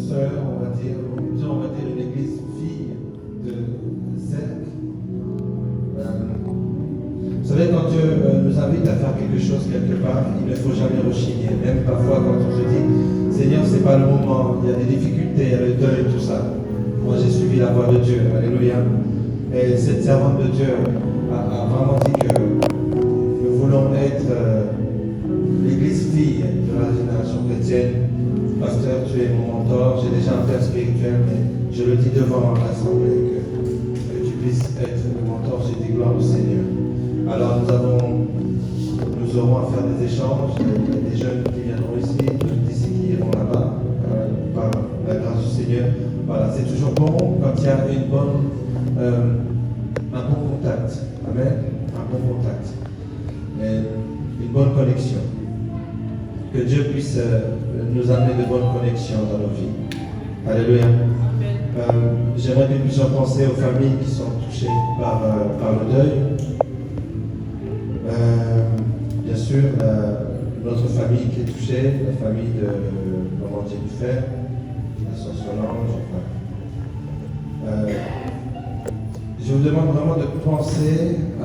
sœur, on va dire une église fille de cercle. Vous savez, quand Dieu nous invite à faire quelque chose quelque part, il ne faut jamais rechigner. Même parfois, quand on se dit, Seigneur, c'est pas le moment, il y a des difficultés, il y a le deuil, tout ça. Moi, j'ai suivi la voie de Dieu. Alléluia. Et cette servante de Dieu a vraiment dit que nous voulons être l'église fille de la génération chrétienne. Pasteur, tu es mon mentor, j'ai déjà un père spirituel, mais je le dis devant l'assemblée que tu puisses être le mentor. J'ai dit gloire au Seigneur. Alors nous aurons à faire des échanges. Il y a des jeunes qui viendront ici, d'autres d'ici qui iront là-bas, par la grâce du Seigneur. Voilà, c'est toujours bon quand il y a un bon contact. Amen. Un bon contact. Une bonne connexion. Que Dieu puisse nous amener de bonnes connexions dans nos vies. Alléluia. J'aimerais que nous puissions penser aux familles qui sont touchées par le deuil. Bien sûr, notre famille qui est touchée, la famille de Laurent Jennifer, la sœur Solange. Je vous demande vraiment de penser à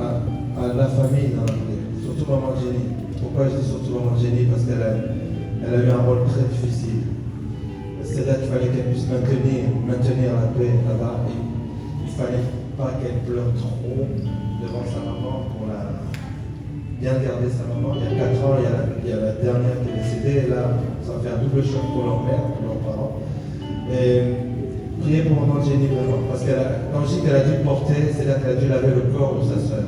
la famille dans la prière, surtout Maman Jenny. Pourquoi je dis surtout Maman Jenny? Parce qu'elle a eu un rôle très difficile. C'est là qu'il fallait qu'elle puisse maintenir la paix là-bas. Il ne fallait pas qu'elle pleure trop devant sa maman pour bien garder sa maman. Il y a 4 ans, il y a la dernière qui est décédée, et là, ça fait un double choc pour leur mère, pour leurs parents. Et priez pour Maman Jenny vraiment, parce que quand je dis qu'elle a dû porter, c'est là qu'elle a dû laver le corps de sa sœur.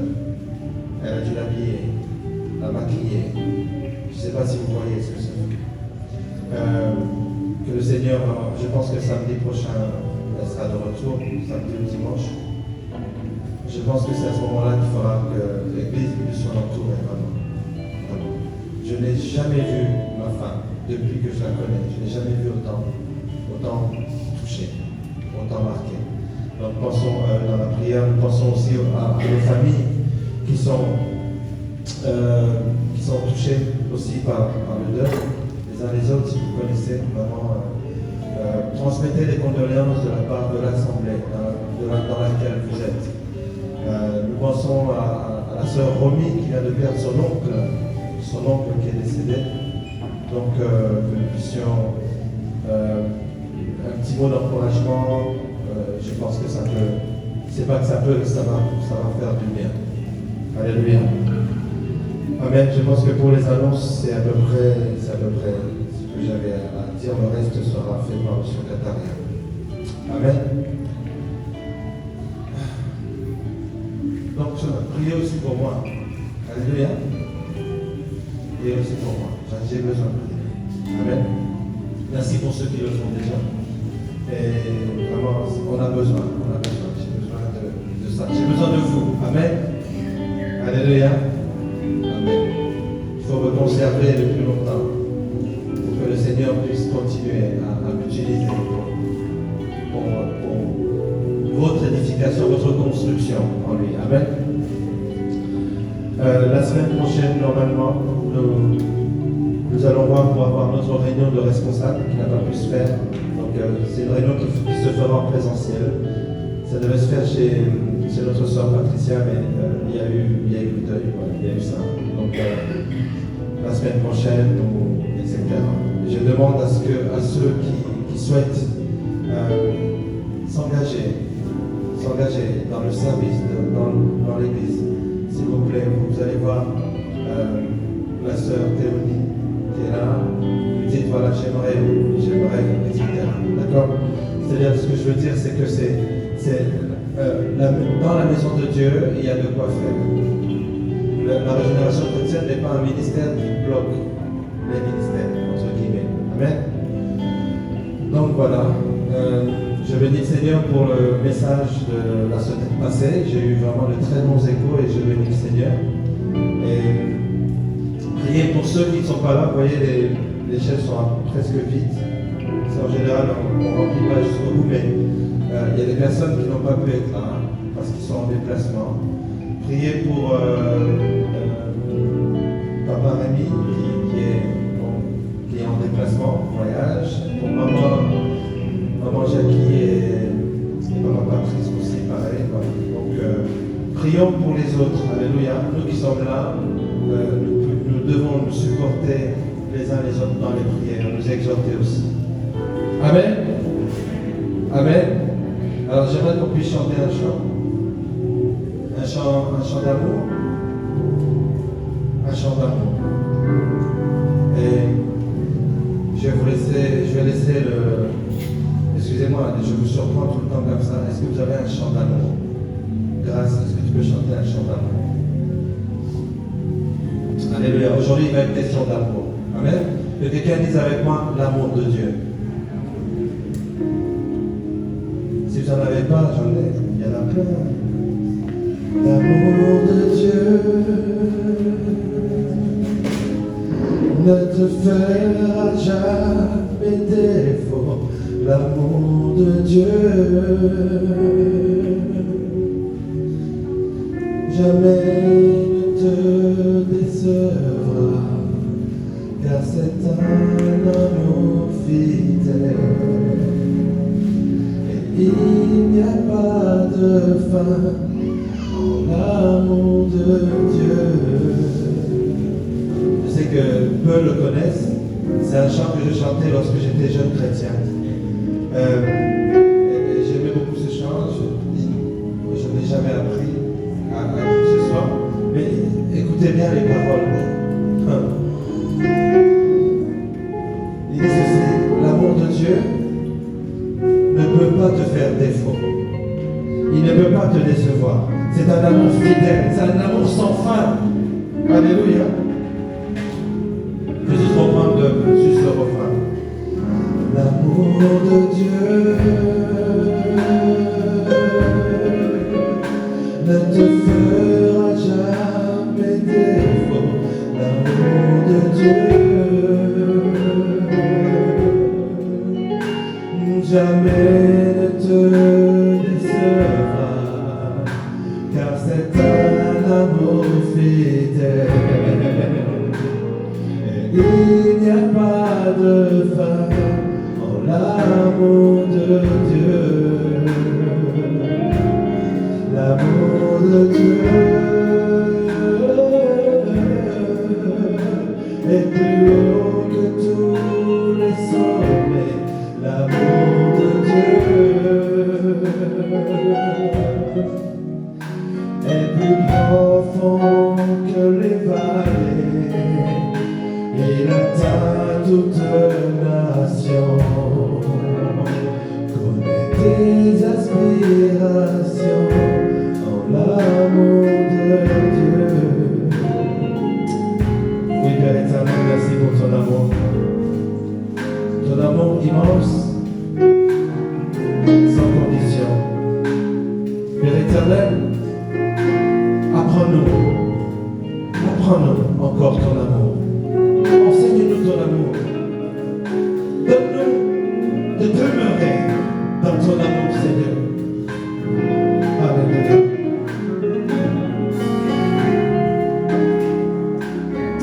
Elle a dû l'habiller, la maquiller. Je ne sais pas si vous voyez ce que c'est. Que le Seigneur, je pense que samedi prochain, elle sera de retour, samedi ou dimanche. Je pense que c'est à ce moment-là qu'il faudra que l'Église puisse s'en entourer vraiment. Je n'ai jamais vu ma femme depuis que je la connais. Je n'ai jamais vu autant touchée, autant marquée. Donc pensons dans la prière, nous pensons aussi à nos familles qui sont touchées aussi par le deuil. Les uns les autres, si vous connaissez vraiment, transmettez les condoléances de la part de l'Assemblée dans laquelle vous êtes. Nous pensons à la sœur Romy qui vient de perdre son oncle qui est décédé. Donc que nous puissions un petit mot d'encouragement. Je pense que ça peut, c'est pas que ça peut, ça va faire du bien. Alléluia. Amen. Je pense que pour les annonces, c'est à peu près ce que j'avais à dire. Le reste sera fait par M. Kataria. Amen. Donc, priez aussi pour moi. Alléluia. Priez aussi pour moi. J'ai besoin de prier. Amen. Merci pour ceux qui le font déjà. Et vraiment, on a besoin. J'ai besoin de ça. J'ai besoin de vous. Amen. Alléluia. Amen. Il faut me conserver le plus longtemps pour que le Seigneur puisse continuer à m'utiliser pour votre édification, votre construction en lui. Amen. La semaine prochaine, normalement, nous allons voir pour avoir notre réunion de responsables qui n'a pas pu se faire. Donc, c'est une réunion qui se fera en présentiel. Ça devait se faire chez notre soeur Patricia, mais il y a eu le deuil, voilà, il y a eu ça. Donc, la semaine prochaine, etc. Je demande à ceux qui souhaitent s'engager dans le service, dans l'église. S'il vous plaît, vous allez voir la sœur Théonie qui est là. Vous dites voilà, j'aimerais, etc. D'accord? C'est-à-dire, ce que je veux dire, c'est que dans la maison de Dieu, il y a de quoi faire. La régénération chrétienne n'est pas un ministère qui bloque les ministères, entre guillemets. Amen. Donc voilà. Je bénis le Seigneur pour le message de la semaine passée. J'ai eu vraiment de très bons échos et je bénis le Seigneur. Et priez pour ceux qui ne sont pas là. Vous voyez, les chaises sont presque vides. C'est en général, on ne remplit pas jusqu'au bout, mais il y a des personnes qui n'ont pas pu être là parce qu'ils sont en déplacement. Priez pour Papa Rémi qui est en déplacement, en voyage. Pour Maman prions pour les autres. Alléluia. Nous qui sommes là, nous devons nous supporter les uns les autres dans les prières, nous exhorter aussi. Amen. Amen. Alors j'aimerais qu'on puisse chanter un chant. Un chant d'amour. Un chant d'amour. Et je vais laisser le... Excusez-moi, je vous surprends tout le temps comme ça. Est-ce que vous avez un chant d'amour? Grâce, est-ce que tu peux chanter un chant d'amour? Alléluia. Aujourd'hui, il va être question d'amour. Amen. Que quelqu'un dise avec moi l'amour de Dieu. Si vous n'en avez pas, j'en ai. Il y en a plein. L'amour de Dieu ne te fera jamais défaut. L'amour de Dieu jamais ne te décevra, car c'est un amour fidèle. Et il n'y a pas de fin en l'amour de Dieu. Je sais que peu le connaissent. C'est un chant que je chantais lorsque j'étais jeune chrétien. Et j'aimais beaucoup ce chant. Je ne l'ai jamais appris à ce soir. Mais écoutez bien les paroles. Il dit ceci: l'amour de Dieu ne peut pas te faire défaut. Il ne peut pas te décevoir. C'est un amour fidèle, c'est un amour sans fin. Alléluia. Je vais juste reprendre juste le refrain. L'amour de Dieu ne te fera jamais défaut. L'amour de Dieu jamais ne te décevra, car c'est un amour fidèle. Et il n'y a pas de fin en l'amour de Dieu. L'amour de Dieu est plus haut que tous les sommets. L'amour de Dieu est plus profond que les vallées. Il atteint toute nation, connaît tes aspirations en l'amour de Dieu. Oui, Père éternel, merci pour ton amour. Ton amour immense, sans condition. Père éternel, apprends-nous encore ton amour. Enseigne-nous ton amour. Donne-nous de demeurer dans ton amour, Seigneur. Alléluia.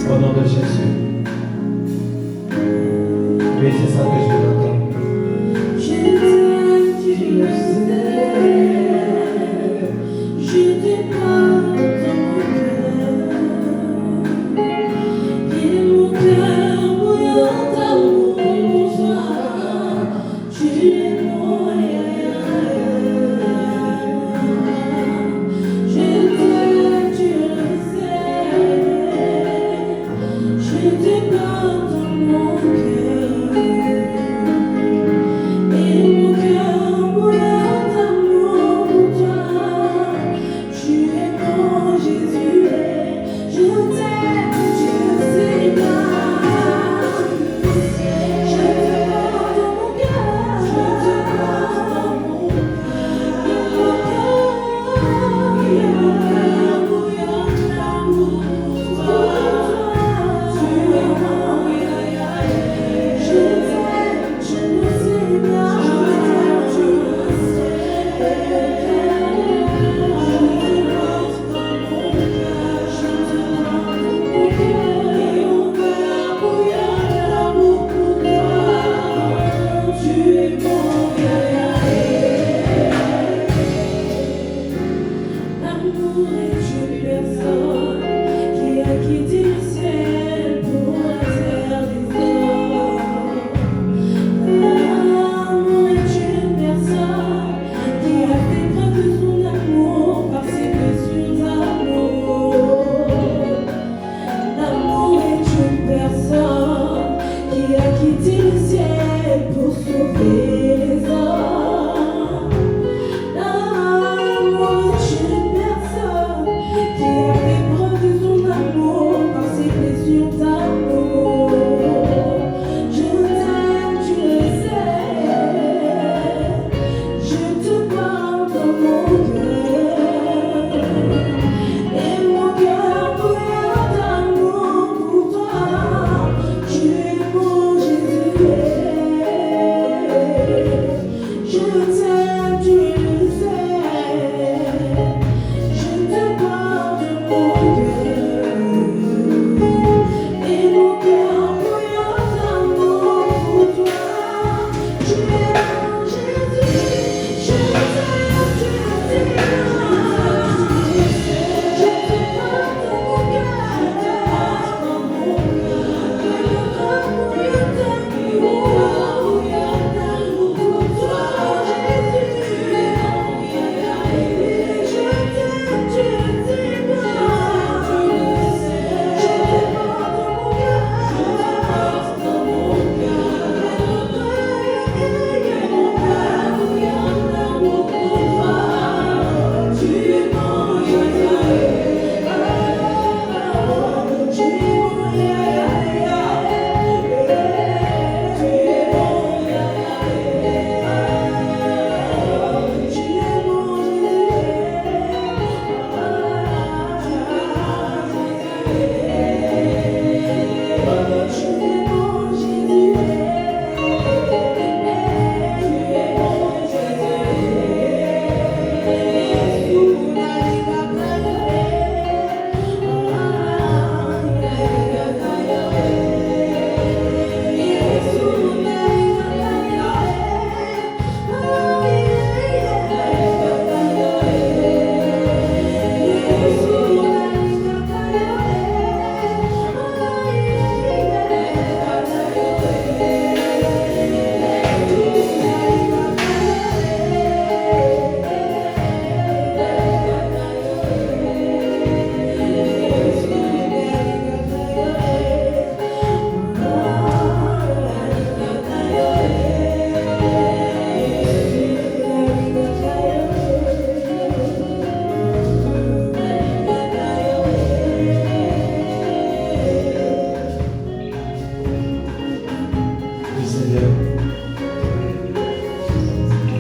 Au nom de Jésus. Oui, c'est ça que je veux entendre. Je t'aime, tu le sais. Je te parle de mon cœur. Et mon cœur bouillant d'amour pour toi. Tu es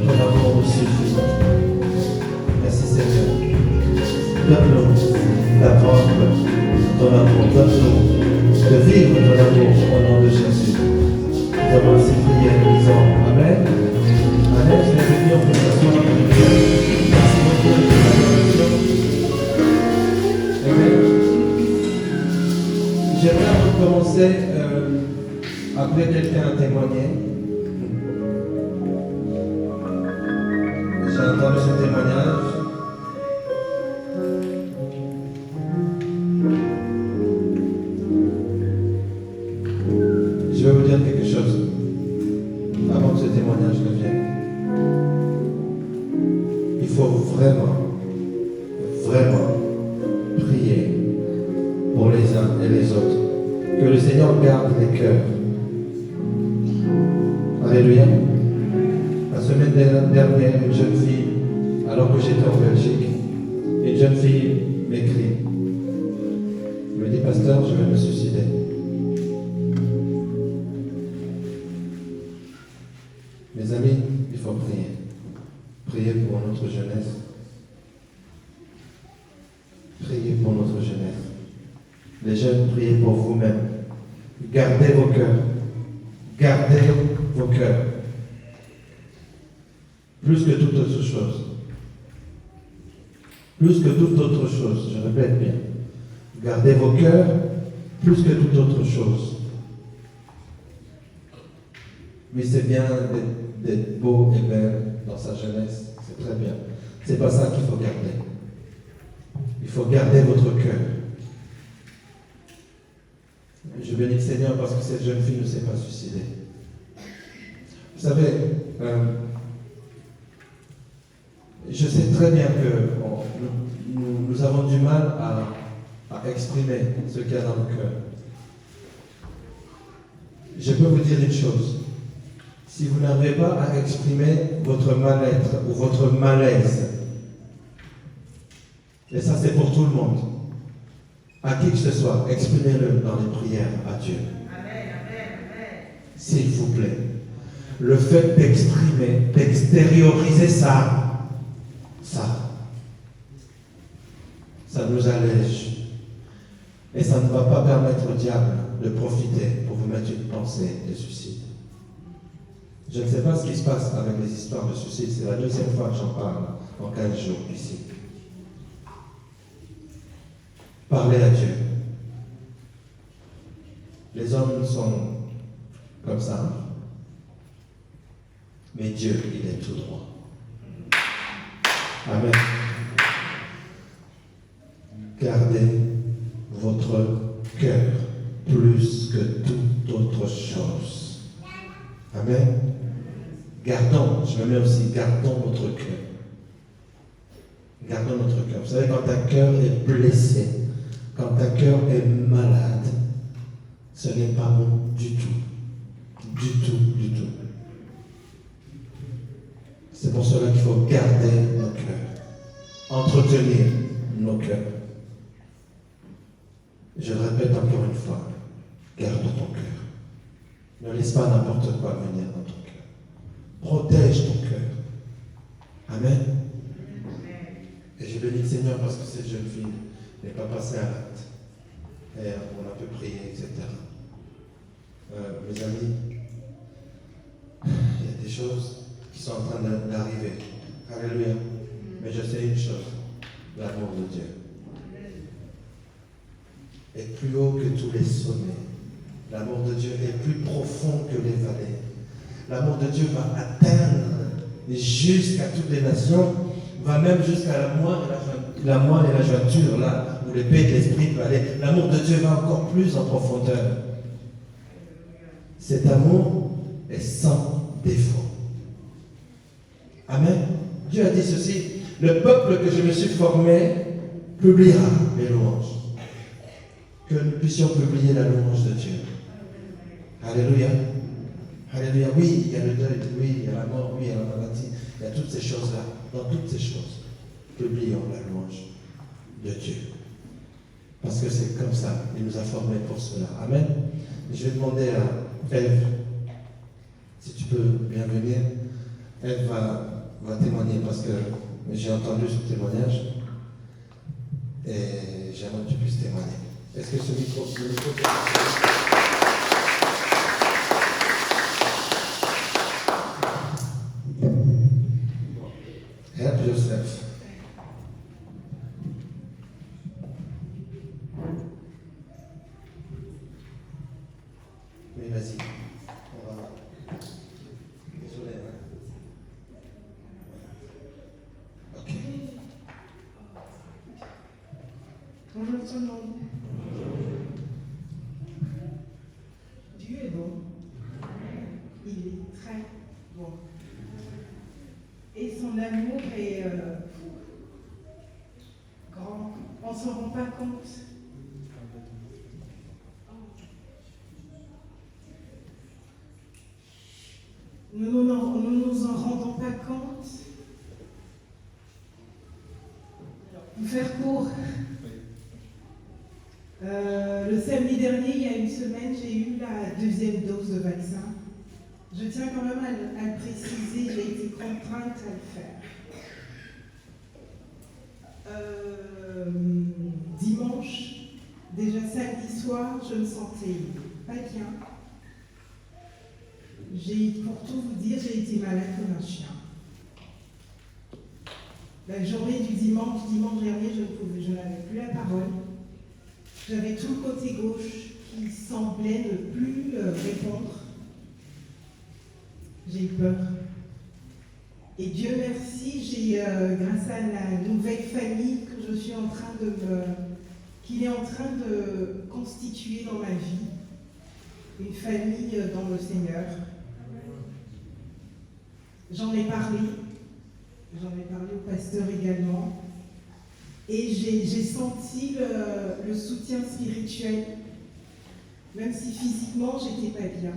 Ton amour nous suffit. Merci Seigneur. Donne-nous d'apprendre ton amour. Donne-nous de vivre ton amour au nom de Jésus. Nous avons ainsi prié en disant Amen. Amen. Je vais venir pour s'asseoir. Merci beaucoup de l'adoration. Amen. J'aimerais commencer à appeler quelqu'un à témoigner. J'ai entendu ce témoignage. Je vais vous dire quelque chose avant que ce témoignage ne vienne. Il faut vraiment prier pour les uns et les autres. Que le Seigneur garde les cœurs. Alléluia. La semaine dernière, une jeune fille, alors que j'étais en Belgique, une jeune fille m'écrit. Elle me dit, pasteur, je vais me suicider. Mes amis, il faut prier. Priez pour notre jeunesse. Priez pour notre jeunesse. Les jeunes, priez pour vous-même. Gardez vos cœurs. Gardez vos cœurs. Plus que toute autre chose. Plus que toute autre chose. Je répète bien. Gardez vos cœurs plus que toute autre chose. Oui, c'est bien d'être beau et belle dans sa jeunesse. C'est très bien. C'est pas ça qu'il faut garder. Il faut garder votre cœur. Je bénis le Seigneur parce que cette jeune fille ne s'est pas suicidée. Vous savez, je sais très bien que nous avons du mal à exprimer ce qu'il y a dans le cœur. Je peux vous dire une chose. Si vous n'arrivez pas à exprimer votre mal-être ou votre malaise, et ça c'est pour tout le monde, à qui que ce soit, exprimez-le dans les prières à Dieu. Amen, amen, amen. S'il vous plaît. Le fait d'exprimer, d'extérioriser ça nous allège. Et ça ne va pas permettre au diable de profiter pour vous mettre une pensée de suicide. Je ne sais pas ce qui se passe avec les histoires de suicide. C'est la deuxième fois que j'en parle en 15 jours ici. Parlez à Dieu. Les hommes sont comme ça. Mais Dieu, il est tout droit. Amen. Gardez votre cœur plus que toute autre chose. Amen. Gardons, je me mets aussi, gardons notre cœur. Gardons notre cœur. Vous savez, quand un cœur est blessé, quand un cœur est malade, ce n'est pas bon du tout. Du tout, du tout. C'est pour cela qu'il faut garder nos cœurs. Entretenir nos cœurs. Je le répète encore une fois, garde ton cœur. Ne laisse pas n'importe quoi venir dans ton cœur. Protège ton cœur. Amen. Et je bénis le Seigneur parce que cette jeune fille n'est pas passée à l'acte. Et on a pu prier, etc. Mes amis, il y a des choses qui sont en train d'arriver. Alléluia. Mais je sais une chose, l'amour de Dieu est plus haut que tous les sommets. L'amour de Dieu est plus profond que les vallées. L'amour de Dieu va atteindre jusqu'à toutes les nations, va même jusqu'à la moelle et la jointure, là où l'épée de l'esprit peut aller. L'amour de Dieu va encore plus en profondeur. Cet amour est sans défaut. Amen. Dieu a dit ceci, le peuple que je me suis formé publiera mes louanges. Que nous puissions publier la louange de Dieu. Alléluia. Alléluia. Oui, il y a le deuil, oui, il y a la mort, oui, il y a la maladie. Il y a toutes ces choses-là. Dans toutes ces choses, publions la louange de Dieu. Parce que c'est comme ça. Il nous a formés pour cela. Amen. Je vais demander à Eve peux bien venir, elle va témoigner parce que j'ai entendu son témoignage et j'aimerais que tu puisses témoigner. Est-ce que ce micro... Help yourself. Oui, vas-y. On va... Désolé, hein. Ok. Bonjour tout le monde. Dieu est bon. Il est très bon. Et son amour est grand. On ne s'en rend pas compte. Nous ne nous en rendons pas compte. Pour faire court, le samedi dernier, il y a une semaine, j'ai eu la 2e dose de vaccin. Je tiens quand même à le préciser, j'ai été contrainte à le faire. Dimanche, déjà samedi soir, je me sentais pas bien. Pour tout vous dire, j'ai été malade comme un chien. La journée du dimanche dernier, je n'avais plus la parole. J'avais tout le côté gauche qui semblait ne plus répondre. J'ai eu peur. Et Dieu merci, grâce à la nouvelle famille que je suis qu'il est en train de constituer dans ma vie, une famille dans le Seigneur. J'en ai parlé au pasteur également, et j'ai senti le soutien spirituel, même si physiquement j'étais pas bien.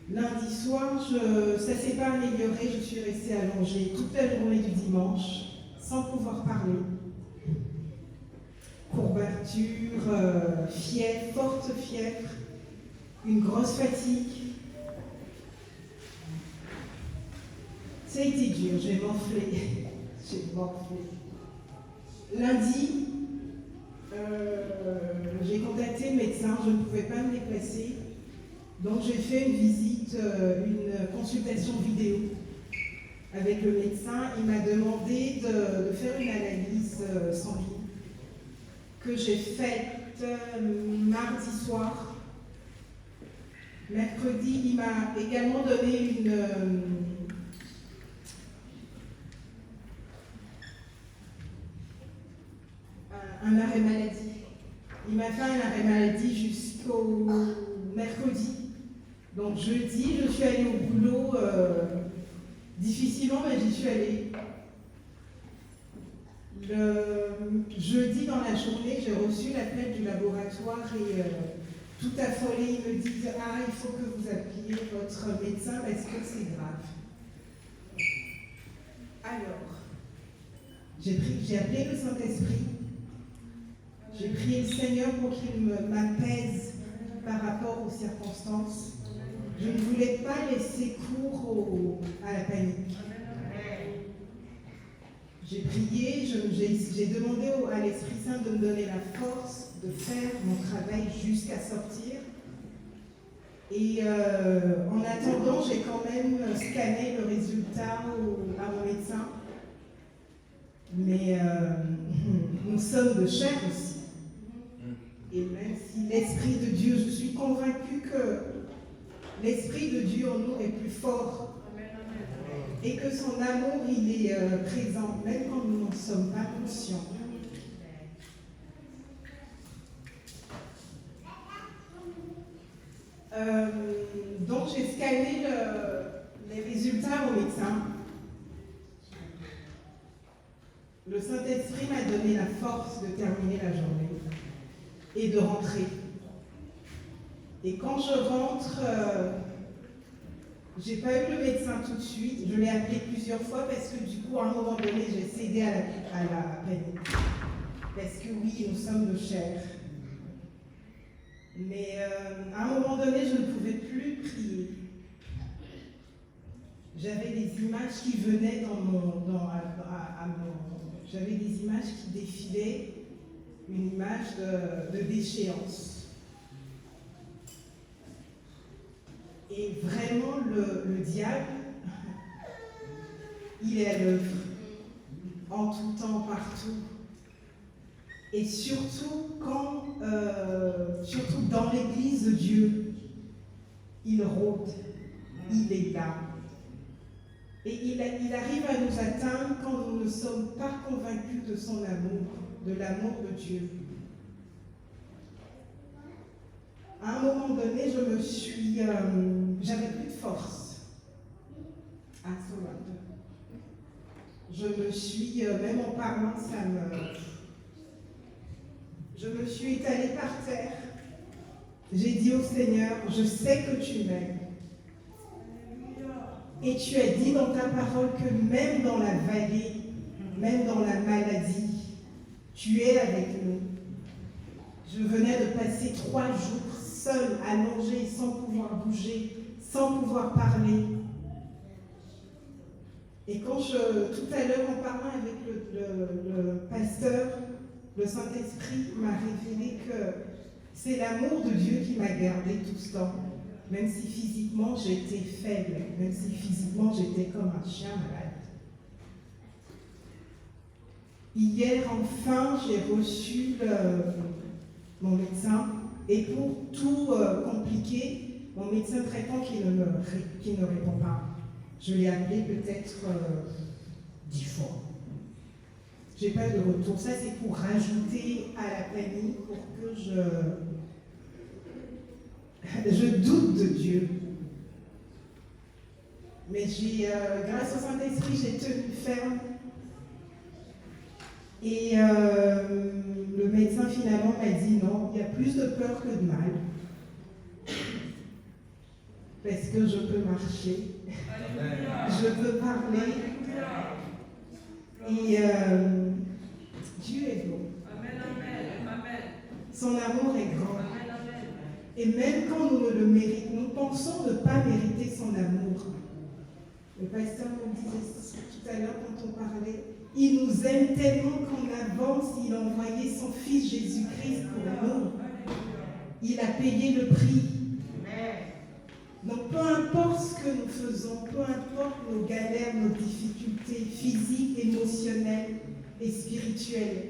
Lundi soir, ça ne s'est pas amélioré, je suis restée allongée toute la journée du dimanche, sans pouvoir parler. Courbature, fièvre, forte fièvre, une grosse fatigue. Ça a été dur, j'ai morflé. Lundi, j'ai contacté le médecin, je ne pouvais pas me déplacer. Donc j'ai fait une visite, une consultation vidéo avec le médecin. Il m'a demandé de faire une analyse sanguine que j'ai faite mardi soir. Mercredi, il m'a également donné un arrêt maladie. Il m'a fait un arrêt maladie jusqu'au mercredi. Donc jeudi, je suis allée au boulot, difficilement, mais j'y suis allée. Le jeudi dans la journée, j'ai reçu l'appel du laboratoire et tout affolé, ils me disent « Ah, il faut que vous appeliez votre médecin parce que c'est grave. » Alors, j'ai appelé le Saint-Esprit, j'ai prié le Seigneur pour qu'il m'apaise par rapport aux circonstances. Je ne voulais pas laisser cours à la panique. J'ai prié, j'ai demandé à l'Esprit Saint de me donner la force de faire mon travail jusqu'à sortir. Et en attendant, j'ai quand même scanné le résultat à mon médecin. Mais nous sommes de chair aussi. Et même si l'Esprit de Dieu, je suis convaincue que l'Esprit de Dieu en nous est plus fort et que son amour, il est présent, même quand nous n'en sommes pas conscients. Donc j'ai scanné les résultats au médecin. Le Saint-Esprit m'a donné la force de terminer la journée et de rentrer. Et quand je rentre, j'ai pas eu le médecin tout de suite. Je l'ai appelé plusieurs fois parce que du coup, à un moment donné, j'ai cédé à la panique. Parce que oui, nous sommes de chair. Mais à un moment donné, je ne pouvais plus prier. j'avais des images qui venaient j'avais des images qui défilaient, une image de déchéance. Et vraiment, le diable, il est à l'œuvre, en tout temps, partout. Et surtout surtout dans l'Église de Dieu, il rôde, il est là. Et il arrive à nous atteindre quand nous ne sommes pas convaincus de son amour, de l'amour de Dieu. À un moment donné, j'avais plus de force. À ce moment-là. Je me suis, même en parlant, je me suis étalée par terre. J'ai dit au Seigneur, je sais que tu m'aimes. Et tu as dit dans ta parole que même dans la vallée, même dans la maladie, tu es avec nous. Je venais de passer 3 jours seule, allongée, sans pouvoir bouger, sans pouvoir parler. Et quand tout à l'heure, en parlant avec le pasteur, le Saint-Esprit m'a révélé que c'est l'amour de Dieu qui m'a gardée tout ce temps. Même si physiquement j'étais faible, même si physiquement j'étais comme un chien malade. Hier, enfin, j'ai reçu mon médecin, et pour tout compliquer, mon médecin traitant qui ne répond pas. Je l'ai appelé peut-être 10 fois. Je n'ai pas de retour. Ça, c'est pour rajouter à la panique, pour que je doute de Dieu. Mais grâce au Saint-Esprit, j'ai tenu ferme. Et le médecin finalement m'a dit non, il y a plus de peur que de mal. Parce que je peux marcher, je peux parler. Et Dieu est beau. Son amour est grand. Et même quand nous ne le méritons, nous pensons ne pas mériter son amour. Le pasteur me disait tout à l'heure quand on parlait, il nous aime tellement qu'en avance, il a envoyé son Fils Jésus-Christ pour nous. Il a payé le prix. Donc peu importe ce que nous faisons, peu importe nos galères, nos difficultés physiques, émotionnelles et spirituelles,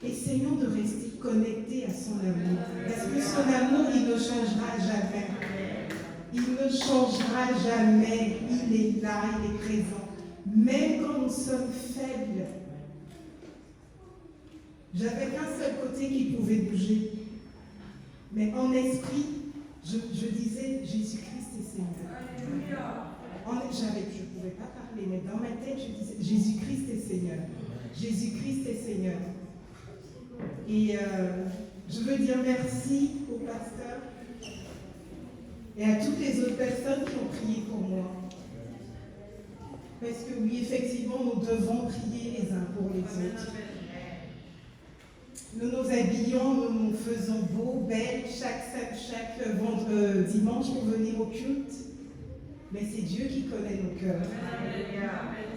essayons de rester connectés à son amour. Parce que son amour, il ne changera jamais. Il ne changera jamais. Il est là, il est présent. Même quand nous sommes faibles. J'avais qu'un seul côté qui pouvait bouger. Mais en esprit, je disais Jésus-Christ est Seigneur. Je ne pouvais pas parler, mais dans ma tête, je disais Jésus-Christ est Seigneur. Jésus-Christ est Seigneur. Et je veux dire merci au pasteur et à toutes les autres personnes qui ont prié pour moi. Parce que oui, effectivement, nous devons prier les uns pour les autres. Nous nous habillons, nous nous faisons beaux, belles, chaque dimanche pour venir au culte. Mais c'est Dieu qui connaît nos cœurs.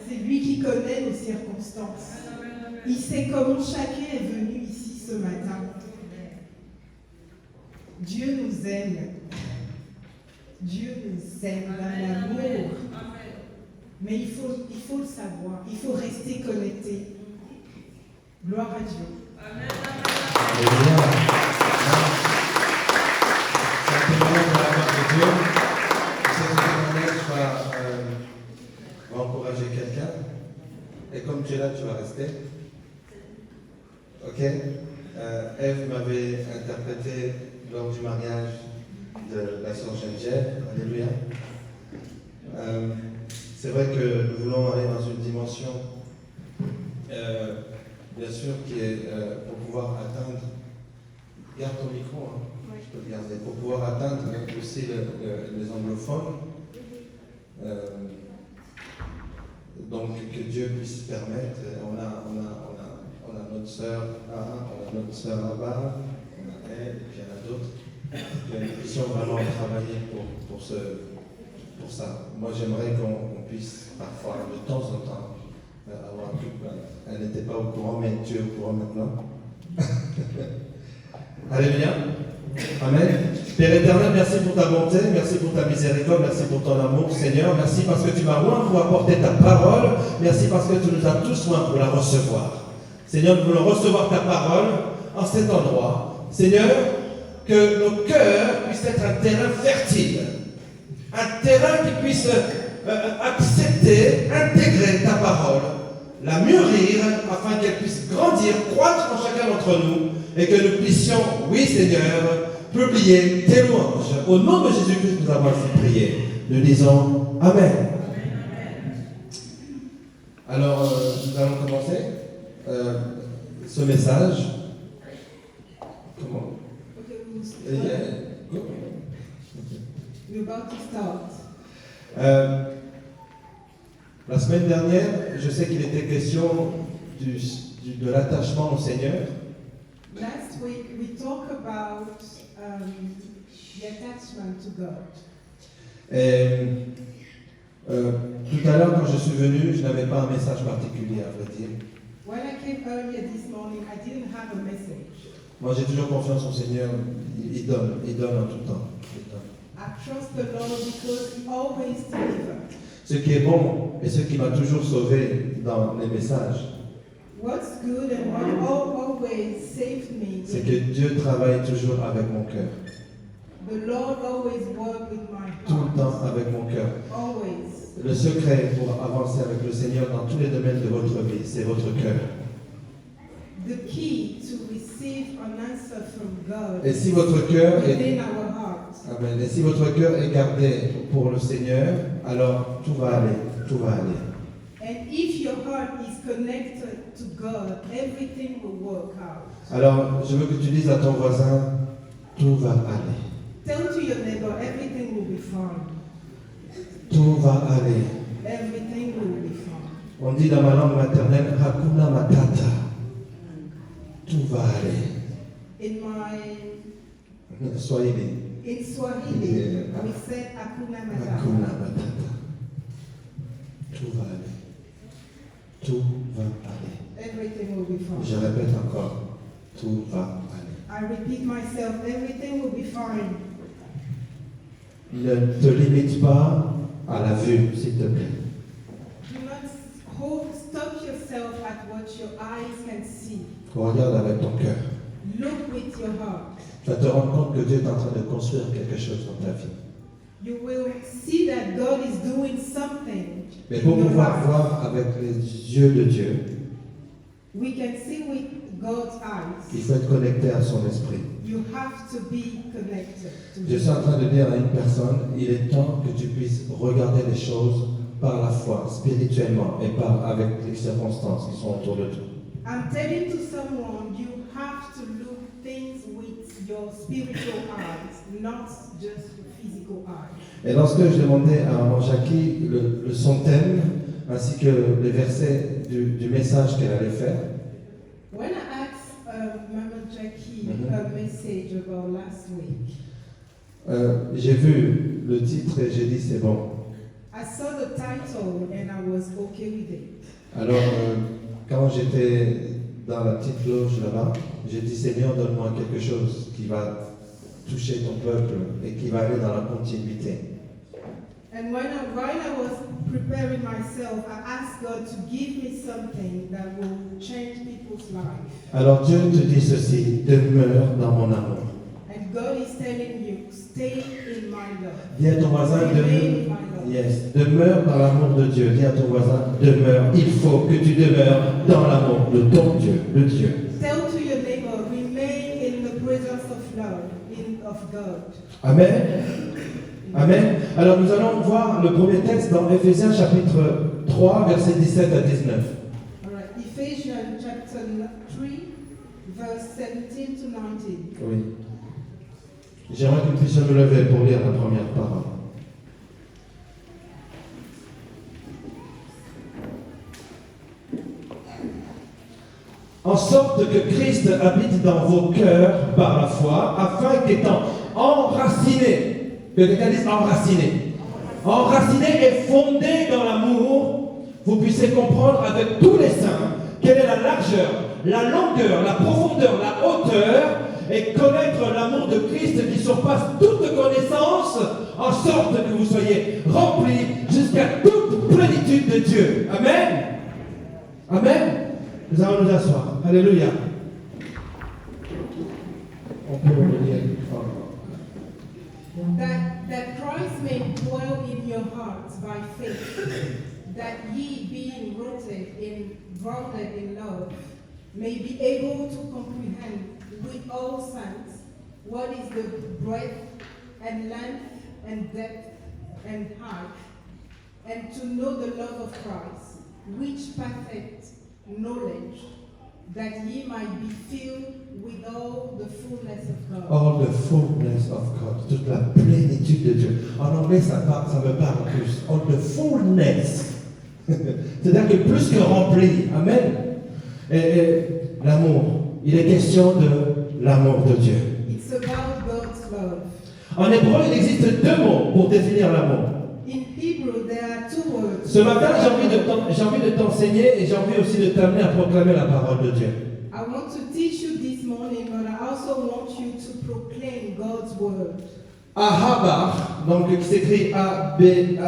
C'est lui qui connaît nos circonstances. Il sait comment chacun est venu ici ce matin. Dieu nous aime. Dieu nous aime d'un amour. Mais il faut le savoir. Il faut rester connecté. Gloire à Dieu. Amen. Alléluia. C'est un témoignage de la part de Dieu. Ce témoignage va encourager quelqu'un. Et comme tu es là, tu vas rester. Ok? Ève m'avait interprété lors du mariage de la sœur Geneviève. Alléluia. C'est vrai que nous voulons aller dans une dimension, bien sûr, qui est pour pouvoir atteindre. Garde ton micro, hein. Oui. Je peux le garder. Pour pouvoir atteindre aussi les anglophones. Donc que Dieu puisse permettre. On a notre sœur là, on a notre sœur là-bas, on a elle, et puis il y en a d'autres. Que nous puissions vraiment travailler pour pour ça. Moi, j'aimerais qu'on puisse parfois, de temps en temps, avoir tout. Elle n'était pas au courant, mais tu es au courant maintenant. Alléluia. Amen. Père éternel, merci pour ta bonté, merci pour ta miséricorde, merci pour ton amour, Seigneur. Merci parce que tu m'as oint pour apporter ta parole. Merci parce que tu nous as tous oints pour la recevoir. Seigneur, nous voulons recevoir ta parole en cet endroit. Seigneur, que nos cœurs puissent être un terrain fertile. Un terrain qui puisse accepter, intégrer ta parole, la mûrir afin qu'elle puisse grandir, croître en chacun d'entre nous et que nous puissions, oui Seigneur, publier tes louanges. Au nom de Jésus-Christ, nous avons fait prier. Nous disons Amen. Alors, nous allons commencer ce message. Comment? We're about to start. La semaine dernière, je sais qu'il était question de l'attachement au Seigneur. Last week we talked about the attachment to God. Et tout à l'heure, quand je suis venu, je n'avais pas un message particulier, à vrai dire. When I came earlier this morning, I didn't have a message. Moi, j'ai toujours confiance au Seigneur. Il donne en tout temps. Il donne. I trust the Lord because He always delivers. Ce qui est bon et ce qui m'a toujours sauvé dans les messages, What's good and what always saved me c'est que Dieu travaille toujours avec mon cœur. the Lord always works with my Tout le temps heart. avec mon cœur. Always. Le secret pour avancer avec le Seigneur dans tous les domaines de votre vie, c'est votre cœur. The key to receive an answer from God Et si votre cœur est within our hearts. Amen. Et si votre cœur est gardé pour le Seigneur, alors tout va aller, tout va aller. And if your heart is connected to God, everything will work out. Alors, je veux que tu dises à ton voisin, tout va aller. Tell to your neighbor, everything will be fine. Tout va aller. Everything will be fine. On dit dans ma langue maternelle, Hakuna Matata. Tout va aller. In my Swahili. in Swahili, Yeah. we said Hakuna Matata. Hakuna Matata. Tout va aller. Tout va aller. Everything will be Je fine. répète encore, tout va aller. I repeat myself, everything will be fine. Ne te limite pas à la vue, s'il te plaît. Do not stop yourself at what your eyes can see. Regarde avec ton cœur. Look with your heart. Tu vas te rendre compte que Dieu est en train de construire quelque chose dans ta vie. You will see that God is doing something. Mais in pour your pouvoir life. voir avec les yeux de Dieu, We can see with God's il eyes. faut être connecté à son esprit. You have to be connected to Je suis en train de dire à une personne, il est temps que tu puisses regarder les choses par la foi, spirituellement, et pas avec les circonstances qui sont autour de toi. I'm telling to someone, you have to look things with your spiritual eyes, not just your physical eyes. Et lorsque je demandais à Maman Jackie son thème, ainsi que les versets du message qu'elle allait faire, When I asked Mama Jackie Mhm. a message about last week, j'ai vu le titre et j'ai dit c'est bon. I saw the title and I was okay with it. Alors, quand j'étais dans la petite loge là-bas, j'ai dit Seigneur, donne-moi quelque chose qui va toucher ton peuple et qui va aller dans la continuité. And while I was preparing myself, I asked God to give me something that will change people's lives. Alors Dieu te dit ceci, demeure dans mon amour. And God is telling you, stay in my love. Dis à ton voisin, Remain in demeure, my love. yes, demeure dans l'amour de Dieu. Dis à ton voisin, demeure. Il faut que tu demeures dans l'amour de ton Dieu, le Dieu. Tell to your neighbor, remain in the presence of love, of God. Amen. Amen. Alors nous allons voir le premier texte dans Éphésiens chapitre 3, versets 17 à 19. All right, Ephesians chapter 3, verse 17 to 19. Oui. J'aimerais que nous puissions nous lever pour lire la première parole. En sorte que Christ habite dans vos cœurs par la foi, afin qu'étant enracinés, que quelqu'un dise enraciné, enraciné et fondé dans l'amour, vous puissiez comprendre avec tous les saints quelle est la largeur, la longueur, la profondeur, la hauteur, et connaître l'amour de Christ qui surpasse toute connaissance, en sorte que vous soyez remplis jusqu'à toute plénitude de Dieu. Amen. Amen. Nous allons nous asseoir. Alléluia. On peut le lire. That Christ may dwell in your hearts by faith, that ye, being rooted and grounded in love, may be able to comprehend with all saints what is the breadth and length and depth and height, and to know the love of Christ, which perfect knowledge, that ye might be filled with all the fullness of God. All the fullness of God, toute la plénitude de Dieu. En anglais, ça me parle plus. All the fullness. C'est-à-dire que plus que rempli. Amen. Et l'amour. Il est question de l'amour de Dieu. It's about God's love. En hébreu, il existe deux mots pour définir l'amour. In Hebrew, there are two words. Ce matin, j'ai envie de t'enseigner et j'ai envie aussi de t'amener à proclamer la parole de Dieu. I want to teach you this morning, but I also want you to proclaim God's word. Ahabar, donc qui s'écrit A-B-A-H,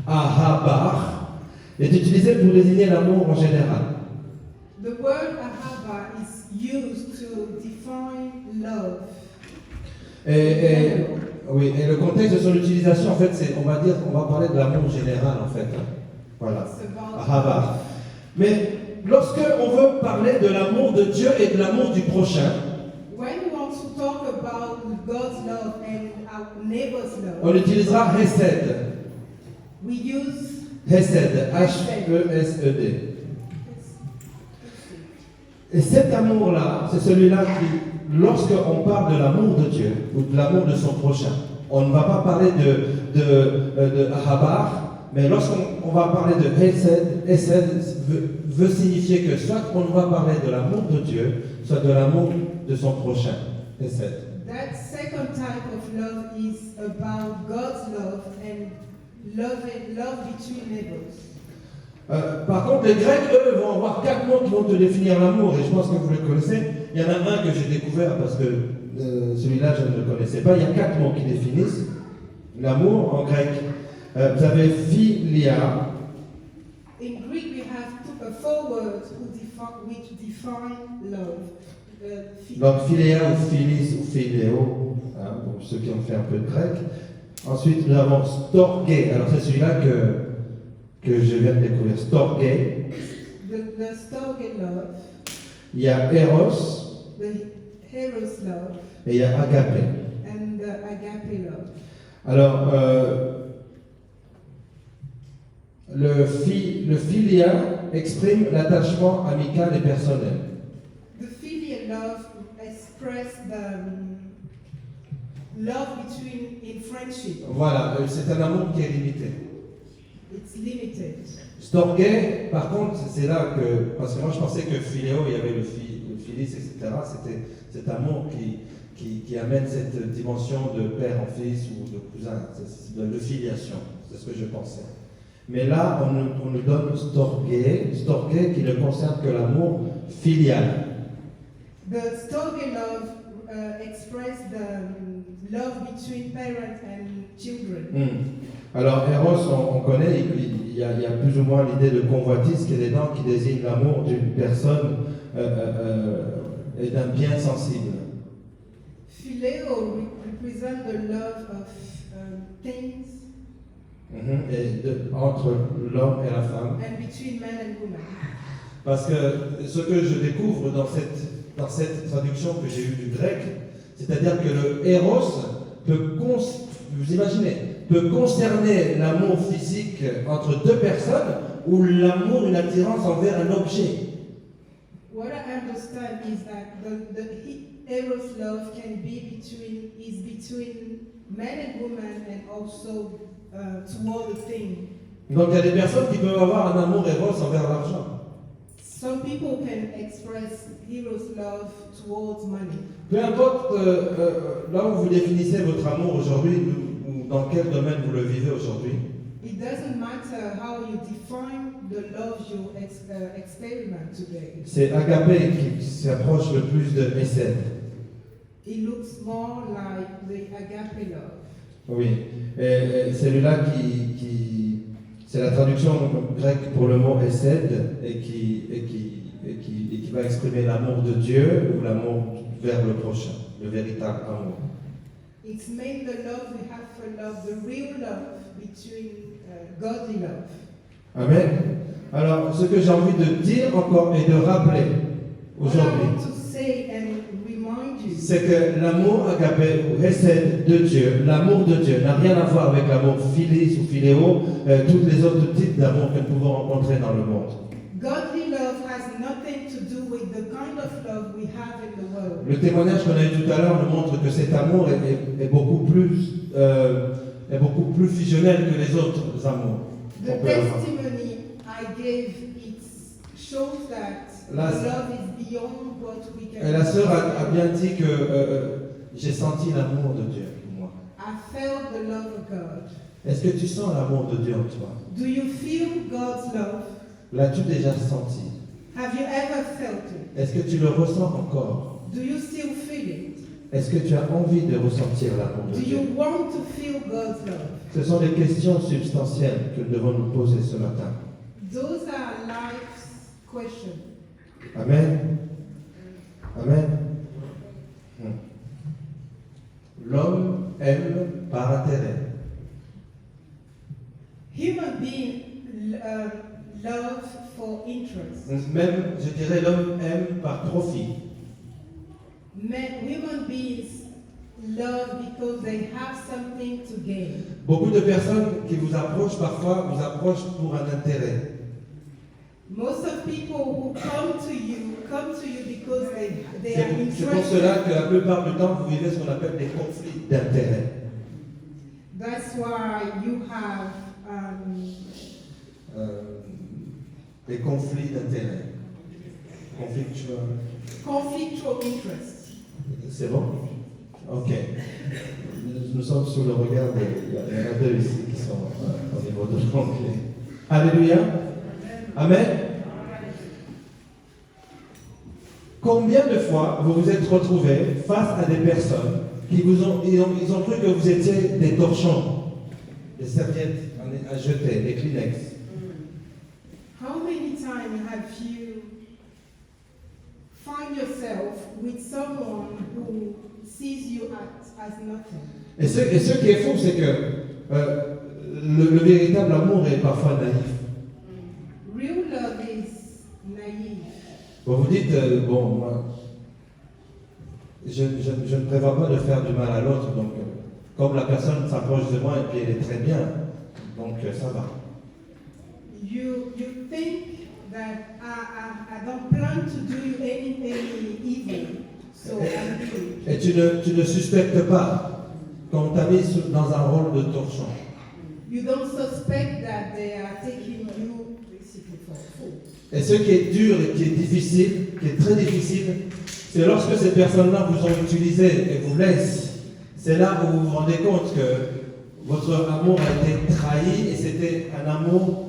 Ahabar, est utilisé pour désigner l'amour en général. The word ahava is used to define love. Et le contexte de son utilisation, en fait, on va parler de l'amour général, en fait. Voilà. It's about Ahabar. Mais lorsque on veut parler de l'amour de Dieu et de l'amour du prochain, when we want to talk about God's love and our neighbor's love, on utilisera Hesed. we use Hesed, H-E-S-E-D. Et cet amour-là, c'est celui-là qui, lorsqu'on parle de l'amour de Dieu ou de l'amour de son prochain, on ne va pas parler de Ahabar, mais lorsqu'on va parler de Hesed, Hesed veut signifier que soit on va parler de l'amour de Dieu, soit de l'amour de son prochain. Hesed. that second type of love is about God's love and love between neighbors. Par contre, les Grecs, eux, vont avoir 4 mots qui vont te définir l'amour, et je pense que vous les connaissez. Il y en a un que j'ai découvert parce que celui-là, je ne le connaissais pas. Il y a 4 mots qui définissent l'amour en grec. Vous avez philia. In Greek, we have 4 words which define love. Donc philia ou philis ou philéo, hein, pour ceux qui ont fait un peu de grec. Ensuite, nous avons storgé. Alors c'est celui-là que je viens de découvrir. Storgé. The storge love, Il y a eros the eros love, et il y a agapé. and the agape love. Alors, le philia exprime l'attachement amical et personnel. The filial love expresses the love in friendship. Voilà, c'est un amour qui est limité. It's limited. Storgé, par contre, c'est là que, parce que moi je pensais que philéo, il y avait le philis, etc. C'était cet amour qui amène cette dimension de père en fils ou de cousin, de filiation. C'est ce que je pensais. Mais là, on nous donne storgé qui ne concerne que l'amour filial. The storge love expresses the love between parents and children. Alors, Eros, on connaît, il y a plus ou moins l'idée de convoitise qui est dedans, qui désigne l'amour d'une personne et d'un bien sensible. Phileo represents the love of things Entre l'homme et la femme. and between man and woman. Parce que ce que je découvre dans cette traduction que j'ai eue du grec, c'est-à-dire que le Eros vous imaginez, peut concerner l'amour physique entre deux personnes ou l'amour, une attirance envers un objet. What I understand is that the eros love can be between man and woman and also toward a thing. Donc il y a des personnes qui peuvent avoir un amour Eros envers l'argent. Some people can express hero's love towards money. Peu importe là où vous définissez votre amour aujourd'hui ou dans quel domaine vous le vivez aujourd'hui, It doesn't matter how you define the love you experiment today. c'est Agapé qui s'approche le plus de Hesed. It looks more like the agape love. Oui, et celui-là c'est la traduction grecque pour le mot Hesed et qui va exprimer l'amour de Dieu ou l'amour vers le prochain, le véritable amour. It's made the love we have for love, the real love between godly love. Amen. Alors, ce que j'ai envie de dire encore et de rappeler What I aujourd'hui, want to say and remind you c'est que l'amour agapé ou Hesed de Dieu, l'amour de Dieu n'a rien à voir avec l'amour philis ou philéo, tous les autres types d'amour que nous pouvons rencontrer dans le monde. godly love has nothing to do with the kind of love we have in the world. Le témoignage qu'on a eu tout à l'heure nous montre que cet amour est beaucoup plus fusionnel que les autres amours. The qu'on peut avoir. testimony I gave, it shows that La- love is beyond what we can Et la sœur a bien dit que j'ai senti l'amour de Dieu en moi. I felt the love of God. Est-ce que tu sens l'amour de Dieu en toi? Do you feel God's love? L'as-tu déjà senti? Have you ever felt it? Est-ce que tu le ressens encore? Do you still feel it? Est-ce que tu as envie de ressentir l'amour de Do Dieu? you want to feel God's love? Ce sont des questions substantielles que nous devons nous poser ce matin. Those are life's questions. Amen. Amen. L'homme aime par intérêt. Human beings love for interest. Même, je dirais, l'homme aime par profit. Human beings love because they have something to gain. Beaucoup de personnes qui vous approchent parfois vous approchent pour un intérêt. Most of people who come to you because they are C'est pour interested. cela que la plupart du temps, vous vivez ce qu'on appelle des conflits d'intérêts. That's why you have Des conflits d'intérêts. conflictual interests. C'est bon? Ok. Nous sommes sous le regard il y en a deux ici qui sont au niveau de l'anglais. Alléluia. Amen. Combien de fois vous vous êtes retrouvés face à des personnes qui ils ont cru que vous étiez des torchons, des serviettes à jeter, des Kleenex. How many times have you find yourself with someone who sees you as nothing? Et ce qui est fou, c'est que le véritable amour est parfois naïf. Real love is naive. Bon, vous dites, bon, moi, je ne prévois pas de faire du mal à l'autre, donc comme la personne s'approche de moi et puis elle est très bien, donc ça va. You think that I don't plan to do you any evil, so I'm good. Et tu ne suspectes pas qu'on t'a mis dans un rôle de torchon. You don't suspect that they are taking you basically for a fool. Et ce qui est dur et qui est difficile, qui est très difficile, c'est lorsque ces personnes-là vous ont utilisé et vous laissent. C'est là où vous vous rendez compte que votre amour a été trahi et c'était un amour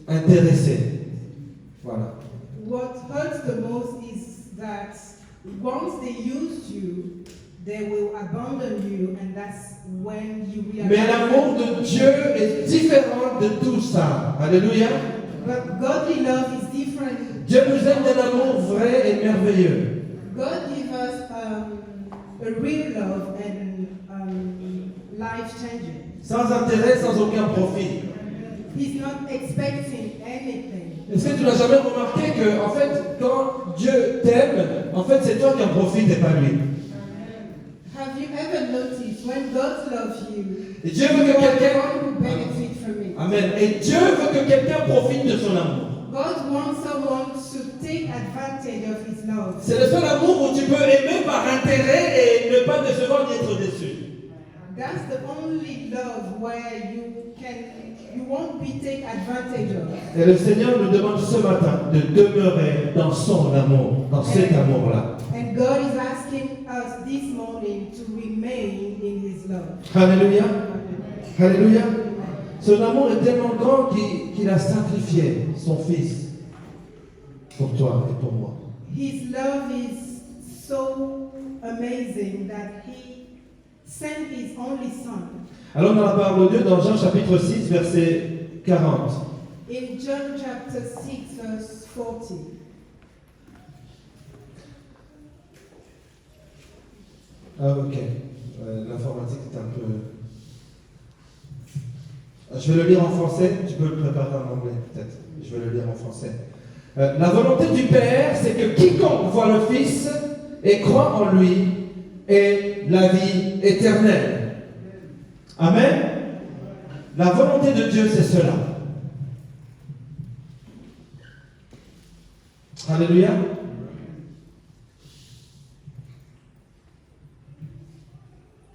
intéressé. Voilà. What hurts the most is that once they used you, they will abandon you, and that's when you realize. Mais l'amour de Dieu est différent de tout ça. Alléluia. But godly love is different. Dieu nous aime d'un amour vrai et merveilleux. God gives us a real love and life changing. Sans intérêt, sans aucun profit. He's not expecting anything. Est-ce que tu n'as jamais remarqué que, en fait, quand Dieu t'aime, en fait, c'est toi qui en profites et pas lui? Have you ever noticed when God loves you, Et Dieu veut you que are the quelqu'un... one who benefit from it? Amen. Et Dieu veut que quelqu'un profite de son amour. God wants someone to take advantage of his love. C'est le seul amour où tu peux aimer par intérêt et ne pas décevoir ni être déçu. That's the only love where you you won't be taken advantage of. Et le Seigneur nous demande ce matin de demeurer dans son amour, dans cet amour-là. And God is asking us this morning to remain in His love. Alléluia. Alléluia. Son amour est tellement grand qu'il a sacrifié son Fils pour toi et pour moi. His love is so amazing that He sent His only Son. Alors dans la parole de Dieu, dans Jean chapitre 6, verset 40. In John chapter 6, verse 40. Ah ok. L'informatique est un peu... Je vais le lire en français, tu peux le préparer en anglais peut-être. Je vais le lire en français. La volonté du Père, c'est que quiconque voit le Fils et croit en lui ait la vie éternelle. Amen. La volonté de Dieu, c'est cela. Alléluia.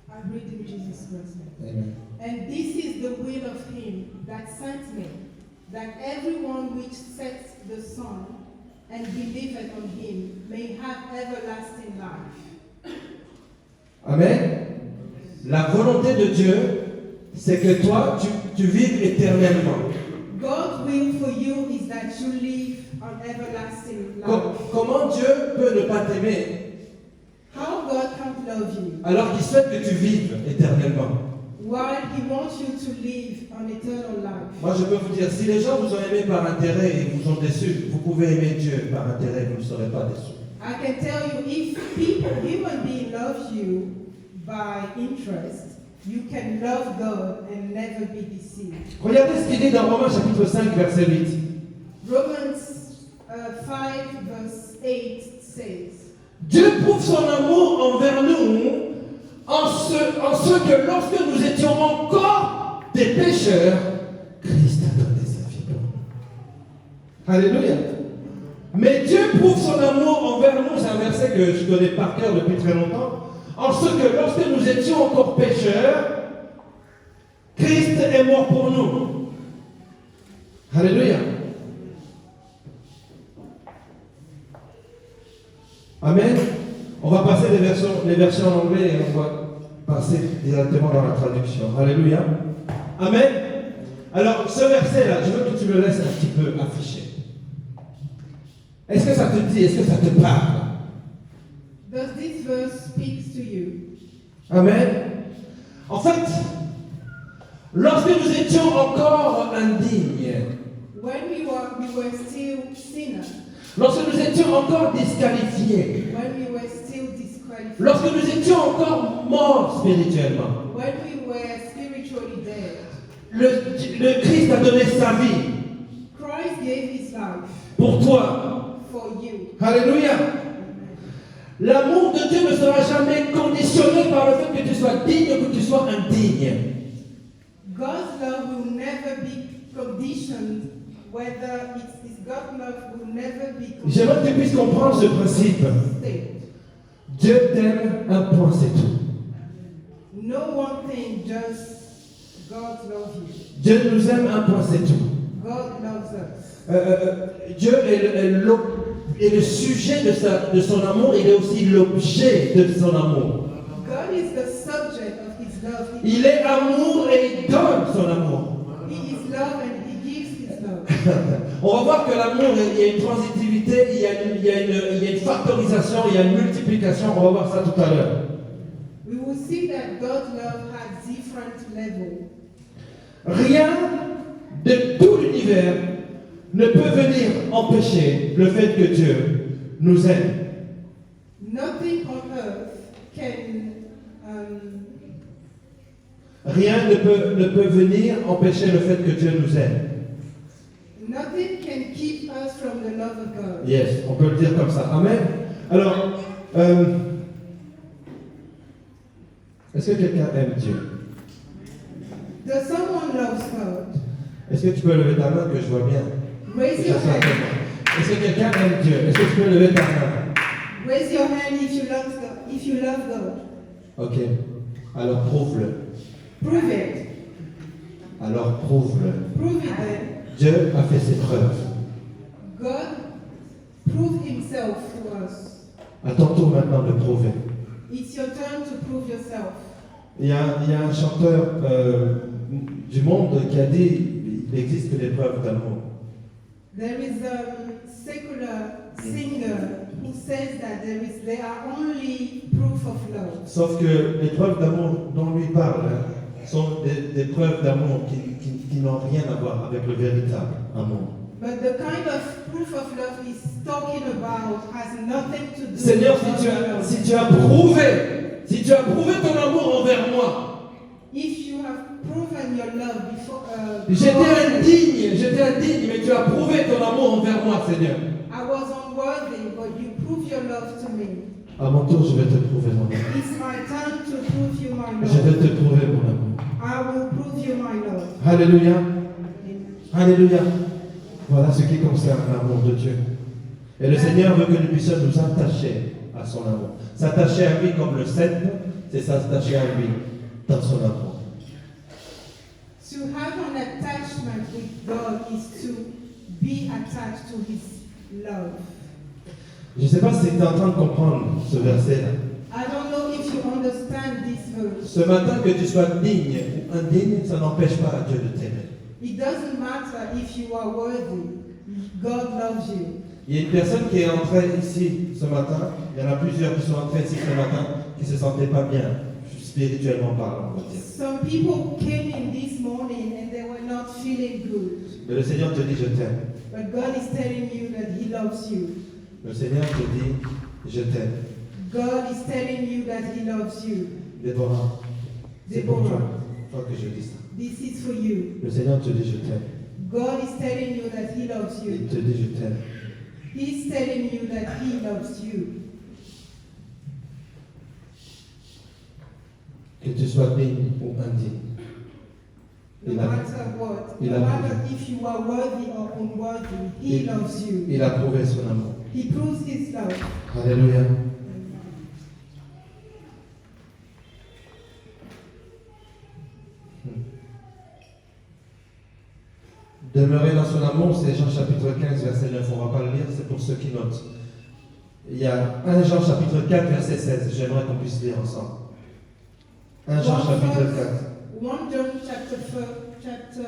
I read in Jesus' Christ. Amen. And this is the will of Him that sent me, that everyone which sets the Son and believeth on Him may have everlasting life. Amen. La volonté de Dieu, c'est que toi, tu vives éternellement. God's will for you is that you live an everlasting life. Comment Dieu peut ne pas t'aimer How God can't love you alors qu'il souhaite que tu vives éternellement? while He wants you to live an eternal life. Moi, je peux vous dire, si les gens vous ont aimé par intérêt et vous ont déçu, vous pouvez aimer Dieu par intérêt, vous ne serez pas déçus. I can tell you, if human being loves you by interest, you can love God and never be deceived. Regardez ce qu'il dit dans Romains chapitre 5, verset 8. Romans 5 verse 8 says, Dieu prouve son amour envers nous en ce que lorsque nous étions encore des pécheurs, Christ a donné sa vie pour nous. Alléluia. Mais Dieu prouve son amour envers nous, c'est un verset que je connais par cœur depuis très longtemps, en ce que lorsque nous étions encore pécheurs, Christ est mort pour nous. Alléluia. Amen. On va passer les versions en anglais et on va passer directement dans la traduction. Alléluia. Amen. Alors, ce verset-là, je veux que tu le laisses un petit peu affiché. Est-ce que ça te dit, est-ce que ça te parle? does this verse speak to you? Amen. En fait, lorsque nous étions encore indignes, When we were still sinners, lorsque nous étions encore disqualifiés, when we were still disqualified, lorsque nous étions encore morts spirituellement, when we were spiritually dead, le Christ a donné sa vie Christ gave His life pour toi. for you. Alléluia. L'amour de Dieu ne sera jamais conditionné par le fait que tu sois digne ou que tu sois indigne. God's love will never be conditioned, whether it's God's love will never be J'aimerais que tu puisses comprendre ce principe. conditioned. Dieu t'aime, un point c'est tout. No one thing, just God loves you. Dieu nous aime, un point c'est tout. God loves us. Dieu est le sujet de son amour, il est aussi l'objet de son amour. God is the subject of His love. Il est amour et il donne son amour. He is love and He gives His love. On va voir que l'amour, il y a une transitivité, il y a une factorisation, il y a une multiplication. On va voir ça tout à l'heure. We will see that God's love has different levels. Rien de tout l'univers ne peut venir empêcher le fait que Dieu nous aime. Nothing on earth can Rien ne peut venir empêcher le fait que Dieu nous aime. nothing can keep us from the love of God. Yes, on peut le dire comme ça. Amen. Alors, est-ce que quelqu'un aime Dieu? Does someone loves God? Est-ce que tu peux lever ta main que je vois bien? Raise Que your ça soit hand. clair. Est-ce que quelqu'un aime Dieu? Est-ce que tu peux lever ta main? Raise your hand if you love God. If you love God, Ok. Alors prouve-le. prove it. alors prouve-le. Prove it then. Dieu a fait ses preuves. God proved himself to us. À ton tour maintenant de prouver. It's your turn to prove yourself. Il y a un chanteur du monde qui a dit il n'existe que des preuves d'amour. There is a secular singer who says that there are only proof of love. Sauf que les preuves d'amour dont lui parle sont des preuves d'amour qui n'ont rien à voir avec le véritable amour. But the kind of proof of love he's talking about has nothing to do Seigneur, with love. si tu as prouvé ton amour envers moi, If you have proven your love before, j'étais indigne, mais tu as prouvé ton amour envers moi, Seigneur. I was unworthy, but you proved your love to me. À mon tour, je vais te prouver mon amour. It's my turn to prove you my Je vais love. te prouver mon amour. I will prove you my love. Alléluia. Amen. Alléluia. Voilà ce qui concerne l'amour de Dieu. Et le Seigneur veut que nous puissions nous attacher à son amour. S'attacher à lui comme le cèdre, c'est s'attacher à lui dans son amour. To have an attachment with God is to be attached to His love. Je ne sais pas si tu es en train de comprendre ce verset-là. I don't know if you understand this verse. Ce matin, que tu sois digne ou indigne, ça n'empêche pas Dieu de t'aimer. It doesn't matter if you are worthy. God loves you. Il y a une personne qui est entrée ici ce matin, il y en a plusieurs qui sont entrés ici ce matin, qui ne se sentaient pas bien, spirituellement parlant, on va dire. Some people came in this morning and they were not feeling good. Mais le Seigneur te dit, je t'aime. But God is telling you that He loves you. Le Seigneur te dit, je t'aime. God is telling you that He loves you. Déborah, c'est pour toi. Toi que je dis ça. This is for you. Le Seigneur te dit, je t'aime. God is telling you that He loves Il you. te dit, je t'aime. He's telling you that He loves you. Que tu sois digne ou indigne. No Il a- matter what, il no a- matter if you are worthy or unworthy, He loves you. Il a prouvé son amour. He proves His love. Alléluia. Demeurer dans son amour, c'est Jean chapitre 15, verset 9. On ne va pas le lire, c'est pour ceux qui notent. Il y a 1 Jean chapitre 4, verset 16. J'aimerais qu'on puisse lire ensemble. 1 Jean chapitre 4, 1 John chapter 4, 4,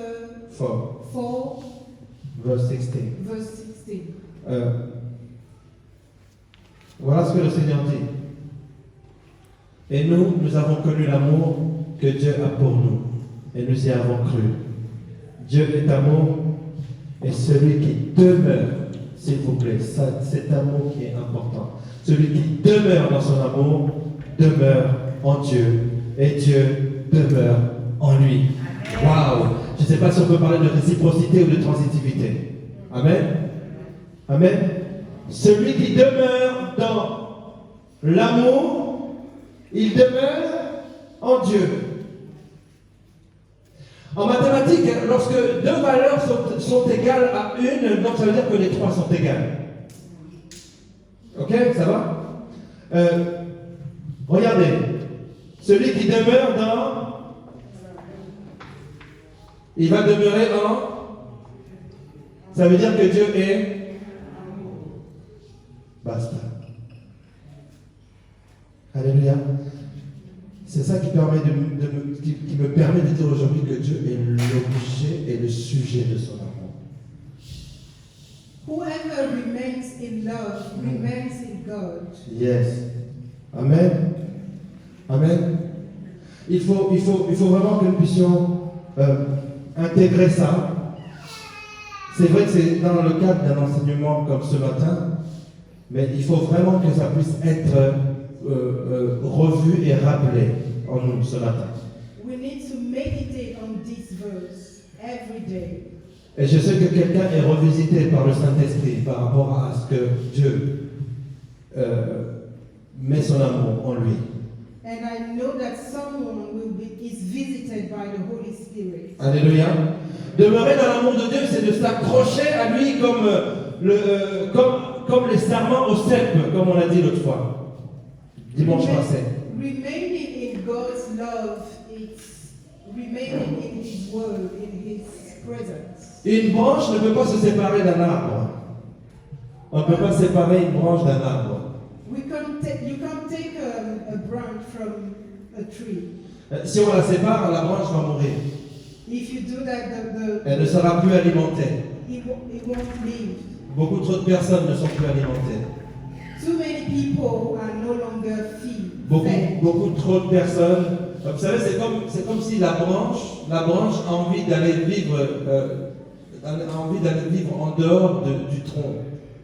verse 16. verse 16. Voilà ce que le Seigneur dit. Et nous avons connu l'amour que Dieu a pour nous, et nous y avons cru. Dieu est amour, et celui qui demeure, s'il vous plaît, cet amour qui est important, celui qui demeure dans son amour, demeure en Dieu, et Dieu demeure en lui. Waouh! Je ne sais pas si on peut parler de réciprocité ou de transitivité. Amen? Amen? Celui qui demeure dans l'amour, il demeure en Dieu. En mathématiques, lorsque deux valeurs sont égales à une, donc ça veut dire que les trois sont égales. Ok, ça va? Regardez, celui qui demeure dans... Il va demeurer en... Ça veut dire que Dieu est... Basta. Alléluia. C'est ça qui me permet de dire aujourd'hui que Dieu est l'objet et le sujet de son amour. Whoever remains in love remains in God. Yes. Amen. Amen. Il faut vraiment que nous puissions intégrer ça. C'est vrai que c'est dans le cadre d'un enseignement comme ce matin, mais il faut vraiment que ça puisse être revu et rappelé en nous ce matin. We need to meditate on this verse every day. Et je sais que quelqu'un est revisité par le Saint-Esprit par rapport à ce que Dieu met son amour en lui. And I know that someone is visited by the Holy Spirit. Alléluia. Demeurer dans l'amour de Dieu, c'est de s'accrocher à lui comme les serments au cèpe, comme on l'a dit l'autre fois, dimanche passé. Remaining in God's love, remaining in His Word, in His presence. Une branche ne peut pas se séparer d'un arbre. On ne peut pas séparer une branche d'un arbre. You can't take a branch from a tree. Si on la sépare, la branche va mourir. If you do that, Elle ne sera plus alimentée. it won't live. Beaucoup trop de personnes ne sont plus alimentées. Too many people are no longer fed. Beaucoup trop de personnes. Vous savez, c'est comme si la branche a envie d'aller vivre, en dehors du tronc.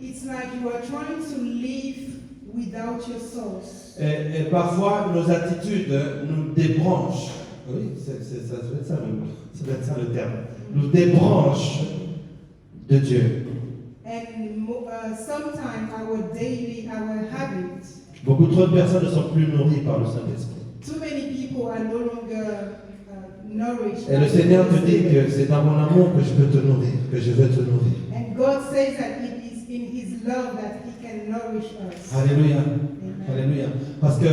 It's like you are trying to live without your source. Et parfois, nos attitudes nous débranchent. Oui, ça doit être ça le terme. Nous débranchent de Dieu. And sometimes our habits. Beaucoup trop de personnes ne sont plus nourries par le Saint-Esprit. Too many people are no longer nourished. Et le Seigneur te dit que c'est dans mon amour que je peux te nourrir, que je vais te nourrir. And God says that it is in His love that He can nourish us. Alléluia. Amen. Alléluia. Parce que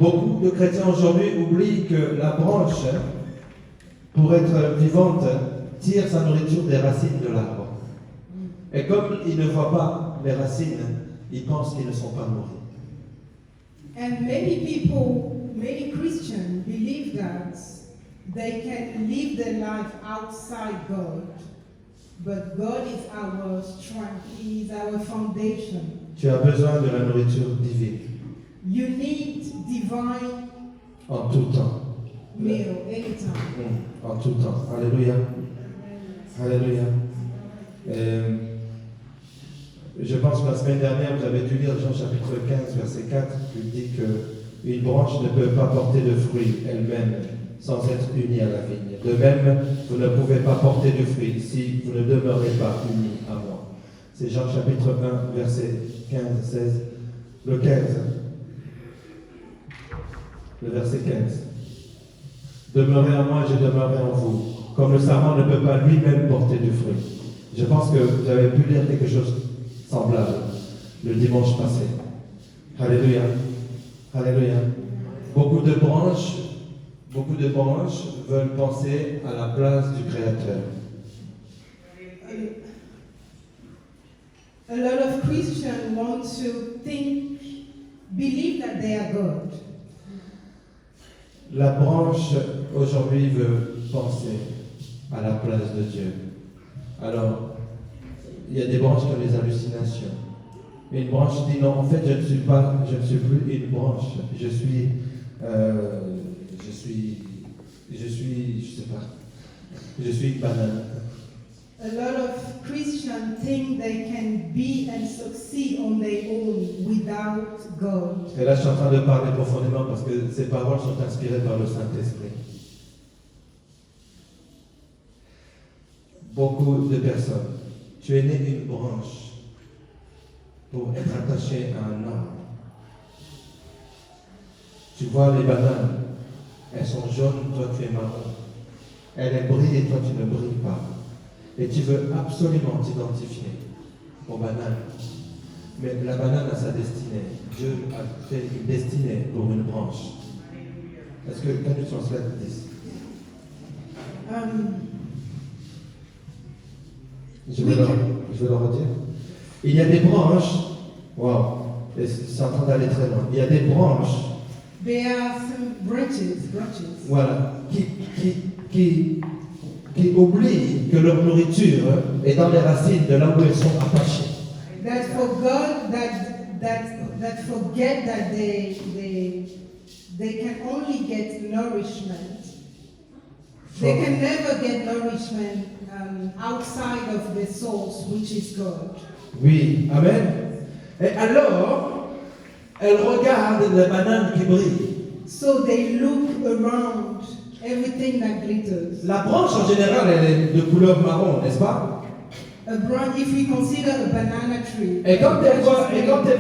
beaucoup de chrétiens aujourd'hui oublient que la branche, pour être vivante, tire sa nourriture des racines de l'arbre. Et comme ils ne voient pas les racines, ils pensent qu'ils ne sont pas nourris. And many Christians believe that they can live their life outside God. But God is our strength, He is our foundation. Tu as besoin de la nourriture divine You need divine en tout temps. meal anytime. En tout temps. Alléluia. Alléluia. Je pense que la semaine dernière, vous avez dû lire Jean chapitre 15, verset 4, qui dit qu'une branche ne peut pas porter de fruits elle-même sans être unie à la vigne. De même, vous ne pouvez pas porter de fruits si vous ne demeurez pas unis à moi. C'est Jean chapitre 1, verset 15, 16, le 15. Le verset 15. Demeurez en moi, je demeurerai en vous. Comme le sarment ne peut pas lui-même porter de fruits. Je pense que vous avez pu lire quelque chose semblable le dimanche passé. Alléluia. Alléluia. Beaucoup de branches veulent penser à la place du Créateur. A lot of Christians want to believe that they are God. La branche aujourd'hui veut penser à la place de Dieu. Alors, il y a des branches qui ont des hallucinations. Une branche dit non, en fait, je ne suis plus une branche. Je suis, une banane. A lot of Christians think they can be and succeed on their own without God. Et là, je suis en train de parler profondément parce que ces paroles sont inspirées par le Saint-Esprit. Beaucoup de personnes. Tu es né une branche pour être attaché à un arbre. Tu vois les bananes, elles sont jaunes, toi tu es marron. Elles brillent et toi tu ne brilles pas. Et tu veux absolument t'identifier aux bananes. Mais la banane a sa destinée. Dieu a fait une destinée pour une branche. Est-ce que can you translate this? Je vais le redire. Il y a des branches. Wow, c'est en train d'aller très loin. Il y a des branches. There are some branches. Voilà, qui oublient que leur nourriture est dans les racines de là où elles sont attachées. That forget that they can only get nourishment. They can never get nourishment outside of the source, which is God. Oui, amen. Et alors, elles regardent les bananes qui brillent. So they look around everything that glitters. La branche en général, elle est de couleur marron, n'est-ce pas? A branch, if we consider a banana tree. Et quand elle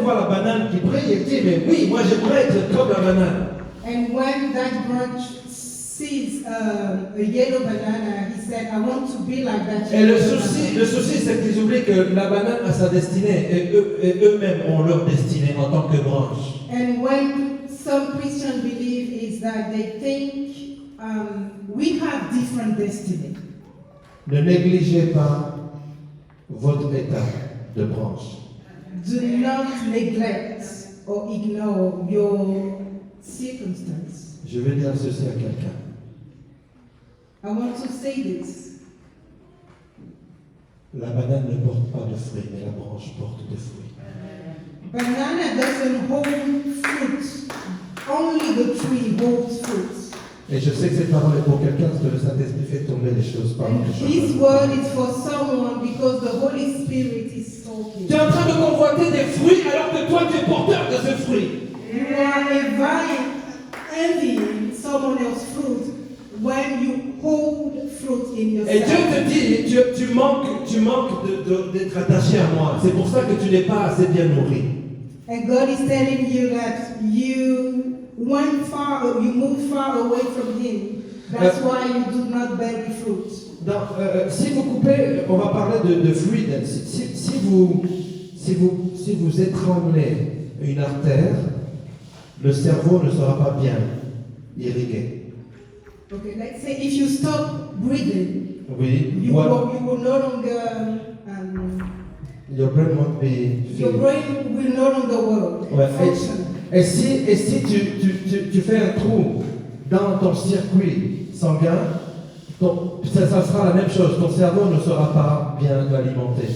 voit la banane qui brille, elle dit, mais oui, moi j'aimerais être comme la banane. And when that branch sees a yellow banana, he said, I want to be like that. Et le souci, c'est qu'ils oublient que la banane a sa destinée et eux-mêmes ont leur destinée en tant que branche. And when some Christians believe is that they think we have different destiny. Ne négligez pas votre état de branche. Do not neglect or ignore your circumstance. Je vais dire ceci à quelqu'un. I want to say this. La banane ne porte pas de fruits, mais la branche porte des fruits. Banana doesn't hold fruit. Only the tree holds fruit. Et je sais que cette parole est pour quelqu'un parce que le Saint-Esprit fait tomber les choses par And les this choses. word is for someone because the Holy Spirit is talking. Tu es en train de convoiter des fruits alors que toi tu es porteur de ce fruit. You are envying someone else's fruit when you hold fruit in Et Dieu yourself. te dit, tu manques d'être attaché à moi. C'est pour ça que tu n'es pas assez bien nourri. And God is telling you that you moved far away from Him. That's why you do not bear the fruit. Si vous coupez, on va parler de fluide. Si vous étranglez une artère, le cerveau ne sera pas bien irrigué. Okay, let's say if you stop breathing, Oui. you will no longer, Your brain won't be your filled. brain will no longer Ouais. function. Et si tu fais un trou dans ton circuit sanguin, ça sera la même chose. Ton cerveau ne sera pas bien alimenté.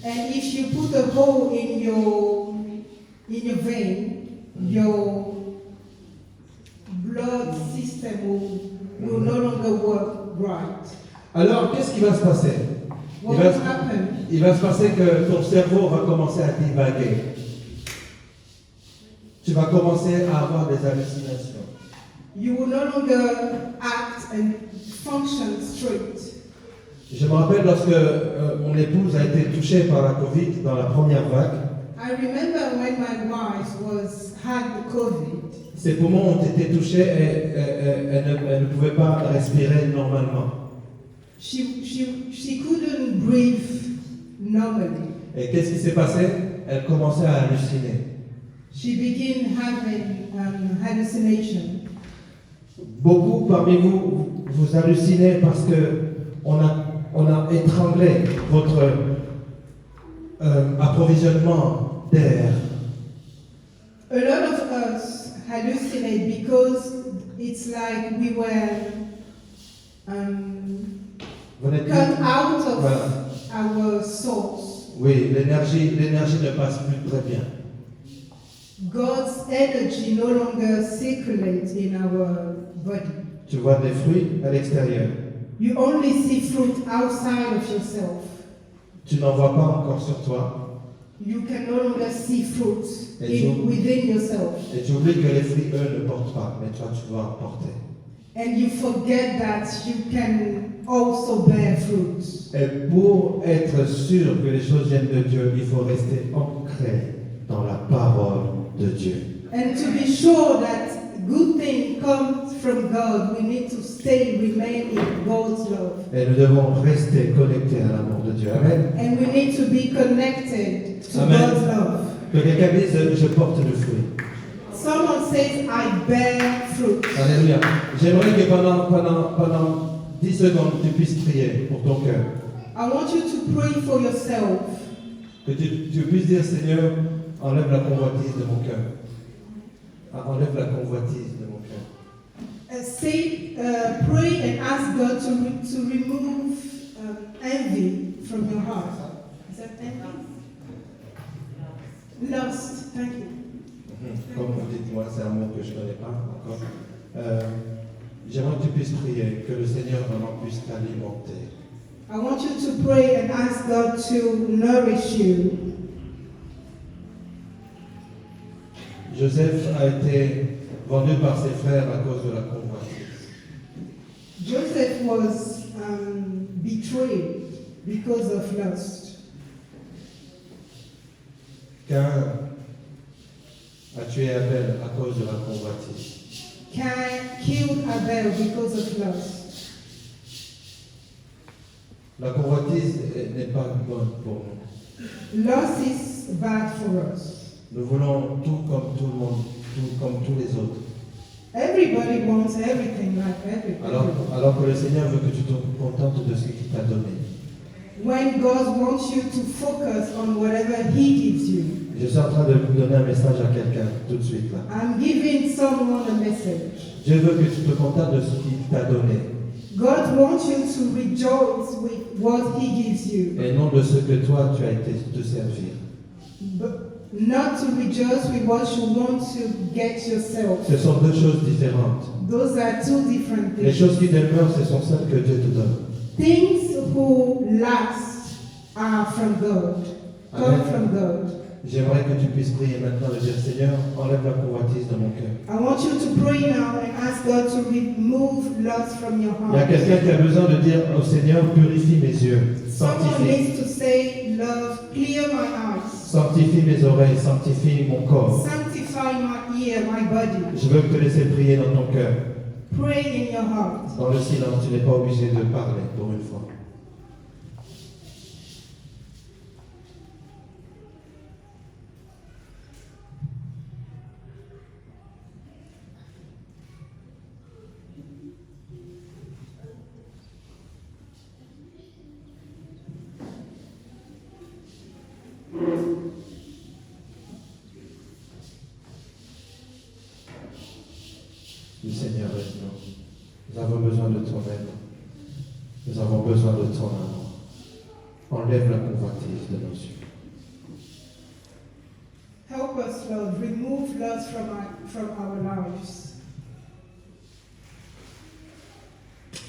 And if you put a hole in your vein, your blood system will no longer work right. Alors, qu'est-ce qui va se passer? What will happen? Il va se passer que ton cerveau va commencer à divaguer. Tu vas commencer à avoir des hallucinations. You will no longer act and function straight. Je me rappelle lorsque mon épouse a été touchée par la Covid dans la première vague. I remember when my wife had the COVID. Ses poumons ont été touchés et elle ne pouvait pas respirer normalement. She couldn't breathe normally. Et qu'est-ce qui s'est passé? Elle commençait à halluciner. She began having hallucination. Beaucoup parmi vous hallucinez parce que on a étranglé votre approvisionnement d'air. A lot of us hallucinate because it's like we were Vous n'êtes plus- cut out of Voilà. our source. Oui, l'énergie ne passe plus très bien. God's energy no longer circulates in our body. Tu vois des fruits à l'extérieur. You only see fruit outside of yourself. Tu n'en vois pas encore sur toi. You can no longer see fruit Et within yourself. Et tu oublies que les fruits, eux, ne portent pas, mais toi, tu vas en porter. And you forget that you can also bear fruit. Et pour être sûr que les choses viennent de Dieu, il faut rester ancré dans la parole de Dieu. And to be sure that good thing comes from God, we need to remain in God's love. Et nous devons rester connectés à l'amour de Dieu. Amen. And we need to be connected to Amen. God's love. Que quelqu'un dise, je porte le fruit. Someone says, I bear fruit. Alléluia. J'aimerais que pendant 10 secondes, tu puisses prier pour ton cœur. I want you to pray for yourself. Que tu puisses dire, Seigneur, enlève la convoitise de mon cœur. Enlève la convoitise de mon cœur. Pray and ask God to remove envy from your heart. Is that envy? Lust. Thank you. Comme vous dites, moi, c'est un mot que je ne connais pas encore. J'aimerais que tu puisses prier, que le Seigneur vraiment puisse t'alimenter. I want you to pray and ask God to nourish you. Joseph a été vendu par ses frères à cause de la convoitise. Joseph was betrayed because of lust. Cain a tué Abel à cause de la convoitise. Cain killed Abel because of lust. La convoitise n'est pas bonne pour nous. Lust is bad for us. Nous voulons tout comme tout le monde, tout comme tous les autres. Everybody wants everything like everybody. Alors que le Seigneur veut que tu te contentes de ce qu'il t'a donné. When God wants you to focus on whatever He gives you. Je suis en train de vous donner un message à quelqu'un tout de suite là. I'm giving someone a message. Dieu veut que tu te contentes de ce qu'il t'a donné God wants you to rejoice with what He gives you, et non de ce que toi tu as été te servir. but not to rejoice with what you want to get yourself. Ce sont deux choses différentes. Those are two different Les things. choses qui demeurent, ce sont celles que Dieu te donne. Things who last are from God, come Amen. from God. J'aimerais que tu puisses prier maintenant et dire Seigneur, enlève la convoitise de mon cœur. I want you to pray now and ask God to remove lust from your Il y a heart. quelqu'un qui a besoin de dire au Seigneur, purifie mes yeux, Someone sanctifie, needs to say, Love, clear my eyes, sanctifie mes oreilles, sanctifie mon corps. sanctify my ear, my body. Je veux te laisser prier dans ton cœur. Pray in your heart. Dans le silence, tu n'es pas obligé de parler pour une fois. Du Seigneur est nous. Nous avons besoin de ton aide. Nous avons besoin de ton amour. Enlève la convoitise de nos yeux. Help us, Lord. Remove lust from our lives.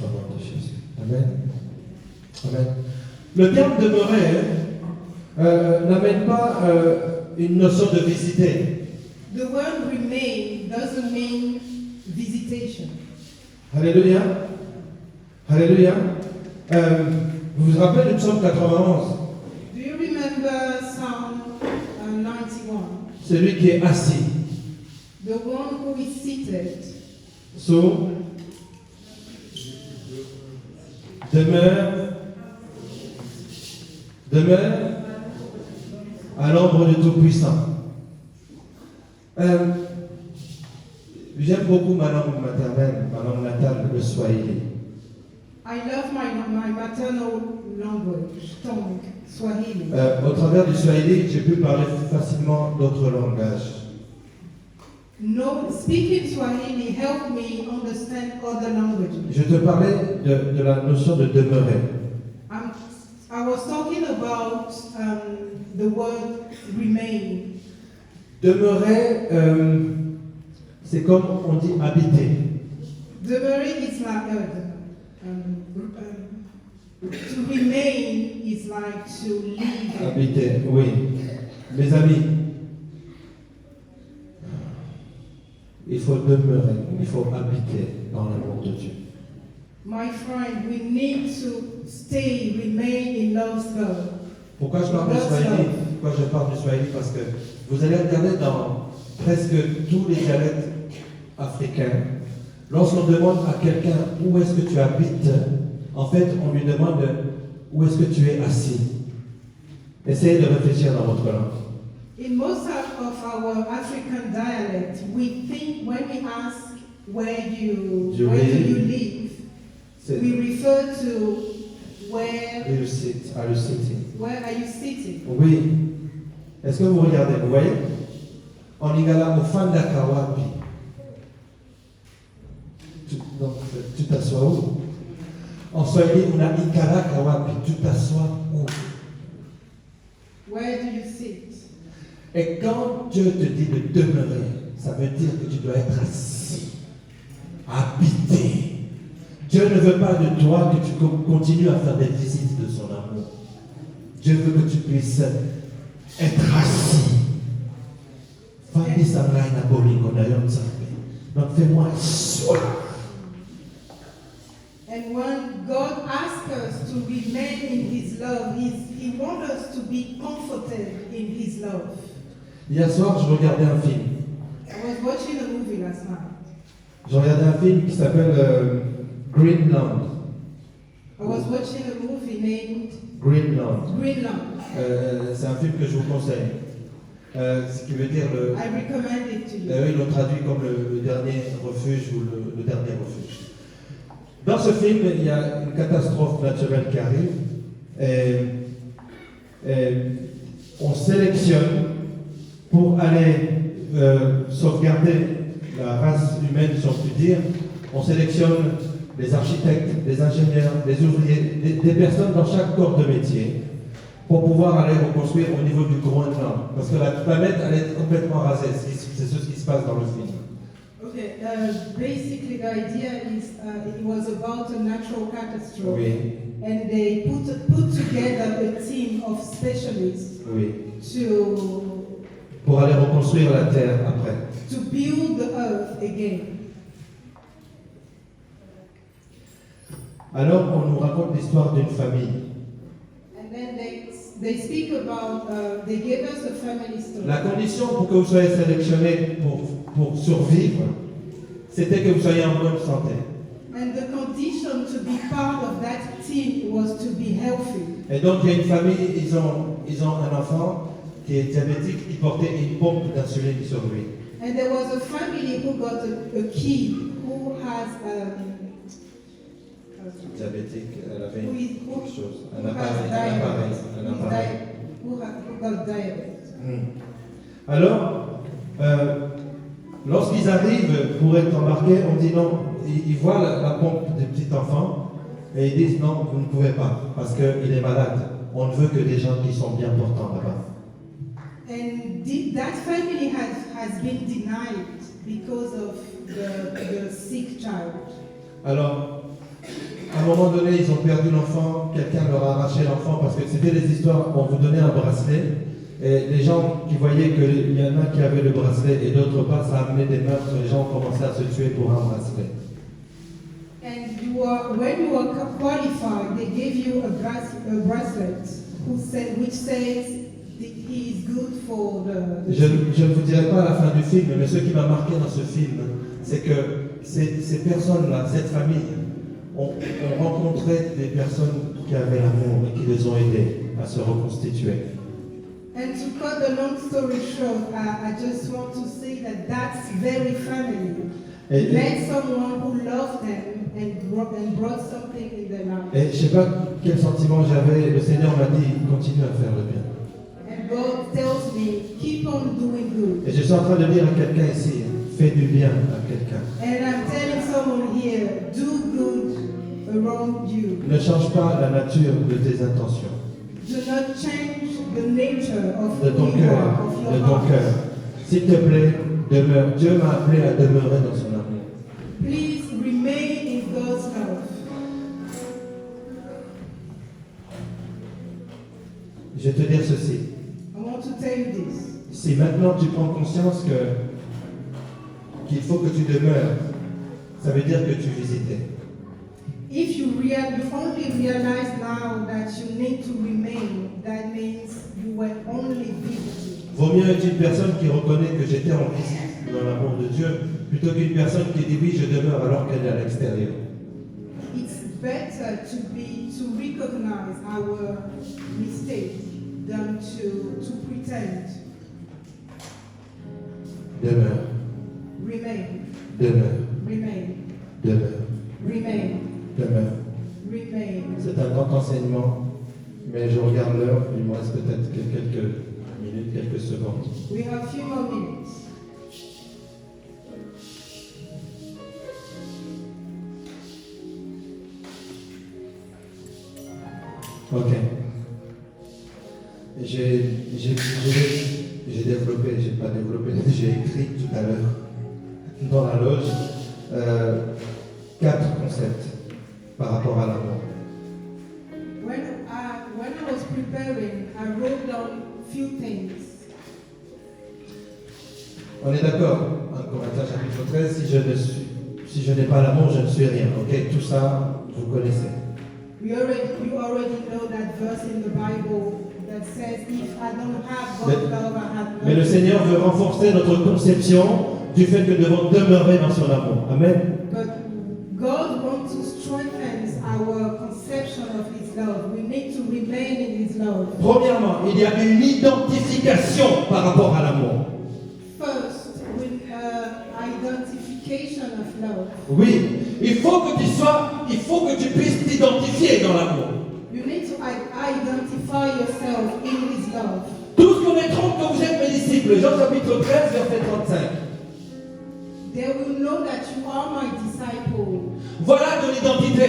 Au nom de Jésus. Amen. Amen. Le terme demeurer n'amène pas une notion de visiter. The word remain doesn't mean visitation. Alléluia. Alléluia. Vous vous rappelez du psaume 91? Do you remember Psalm 91? Celui qui est assis The one who is seated sous demeure à l'ombre du Tout-Puissant. J'aime beaucoup ma langue maternelle, ma langue natale, le Swahili. I love my maternal language, tongue, Swahili. Au travers du Swahili, j'ai pu parler facilement d'autres langages. No, speaking Swahili helped me understand other languages. Je te parlais de la notion de demeurer. I was talking about the word remain. Demeurer, c'est comme on dit habiter. Demeurer is like to remain is like to live. Habiter, oui. Mes amis, il faut demeurer, il faut habiter dans l'amour de Dieu. My friend, we need to stay, remain in love's love. Pourquoi je parle du Swahili? Pourquoi je parle du Swahili? Parce que vous allez regarder dans presque tous les dialectes africains, lorsqu'on demande à quelqu'un où est-ce que tu habites, en fait, on lui demande où est-ce que tu es assis. Essayez de réfléchir dans votre langue. In most of our African dialect, we think when we ask where do you live, C'est we refer to where are you sitting? are you sitting? Oui. Est-ce que vous regardez? Vous voyez? En Lingala, Mufanda Kawapi. Donc, tu t'assois où? En Swahili, on a Ikara Kawapi. Tu t'assois où? Where do you sit? Et quand Dieu te dit de demeurer, ça veut dire que tu dois être assis, habité. Dieu ne veut pas de toi que tu continues à faire des visites de son amour. Dieu veut que tu puisses être assis. Famille Sangai na bolingo na yo nzambe. Donc fais-moi asseoir. And when God asks us to remain in His love, He wants us to be comforted in His love. Hier soir, je regardais un film. I was watching a movie last night. Je regardais un film qui s'appelle Greenland. I was watching a movie named Greenland. Greenland. C'est un film que je vous conseille. Ce qui veut dire I recommend it to you. eux, ils l'ont traduit comme le dernier refuge ou le dernier refuge. Dans ce film, il y a une catastrophe naturelle qui arrive et on sélectionne pour aller sauvegarder la race humaine, si on peut dire. On sélectionne des architectes, des ingénieurs, des ouvriers, des personnes dans chaque corps de métier pour pouvoir aller reconstruire au niveau du Groenland. Parce que la planète, elle est complètement rasée. C'est ce qui se passe dans le film. Okay, basically the idea is it was about a natural catastrophe, Oui, and they put together a team of specialists oui. to Pour aller reconstruire la Terre après. build the earth again. Alors, on nous raconte l'histoire d'une famille. And then they speak about they gave us a family story. La condition pour que vous soyez sélectionné pour survivre, c'était que vous soyez en bonne santé. And the condition to be part of that team was to be healthy. Et donc, il y a une famille, ils ont un enfant qui est diabétique, qui portait une pompe d'insuline sur lui. And there was a family who got a kid who has Diabétique, elle avait who is- quelque chose, un who has appareil. who got diabetes. Alors, lorsqu'ils arrivent pour être embarqués, on dit non, ils voient la pompe du petit enfant et ils disent non, vous ne pouvez pas, parce qu'il est malade. On ne veut que des gens qui sont bien portants là-bas. And that family has been denied because of the sick child. Alors, à un moment donné, ils ont perdu l'enfant, quelqu'un leur a arraché l'enfant, parce que c'était des histoires, on vous donnait un bracelet, et les gens qui voyaient qu'il y en a qui avaient le bracelet et d'autres pas, ça amenait des meurtres, les gens commençaient à se tuer pour un bracelet. And when you are qualified, they give you a bracelet which says he is good for the Je ne vous dirai pas à la fin du film, mais ce qui m'a marqué dans ce film, c'est que ces personnes-là, cette famille, ont rencontré des personnes qui avaient l'amour et qui les ont aidés à se reconstituer. And to cut the long story short, I just want to say that that's very family. Et, Met someone who loved them and brought something in their life. et je ne sais pas quel sentiment j'avais, le Seigneur m'a dit, continue à faire le bien. And God tells me, keep on doing good. Et je suis en train de dire à quelqu'un ici, fais du bien à quelqu'un. And I'm telling someone here, do good around you. Ne change pas la nature de tes intentions, Do not change the nature of de ton who you cœur, are, of de your ton heart. cœur. S'il te plaît, demeure. Dieu m'a appelé à demeurer dans son amour. Please remain in God's love. Je vais te dire ceci. I want to tell you this. Si maintenant tu prends conscience qu'il faut que tu demeures, ça veut dire que tu visitais. If you only realize now that you need to remain, that means you were only visiting. Vaut mieux être une personne qui reconnaît que j'étais en visite dans l'amour de Dieu, plutôt qu'une personne qui dit oui, je demeure alors qu'elle est à l'extérieur. It's better to recognize our mistake than to pretend. Demeure, Remain, demeure, remain, demeure, remain, demeure. remain. C'est un grand enseignement, mais je regarde l'heure, il me reste peut-être quelques minutes, quelques secondes. We have a few more minutes. Ok. J'ai développé, j'ai pas développé, j'ai écrit tout à l'heure dans la loge 4 concepts par rapport à l'amour. When I was preparing, I wrote down few things. On est d'accord, 1 Corinthiens chapitre 13, si je n'ai pas l'amour, je ne suis rien. Ok, tout ça, vous connaissez. You already know that verse in the Bible that says, if I don't have God's love, I have Mais le nothing. Seigneur veut renforcer notre conception du fait que nous devons demeurer dans son amour. Amen. But God wants to strengthen our conception of His love. We need to remain in His love. Premièrement, il y a une identification par rapport à l'amour. First, with identification of love. Oui, il faut que tu puisses t'identifier dans l'amour. You need to identify yourself in His love. Tous connaîtront que vous êtes mes disciples. Jean chapitre 13, verset 35. They will know that you are my disciple. Voilà ton identité.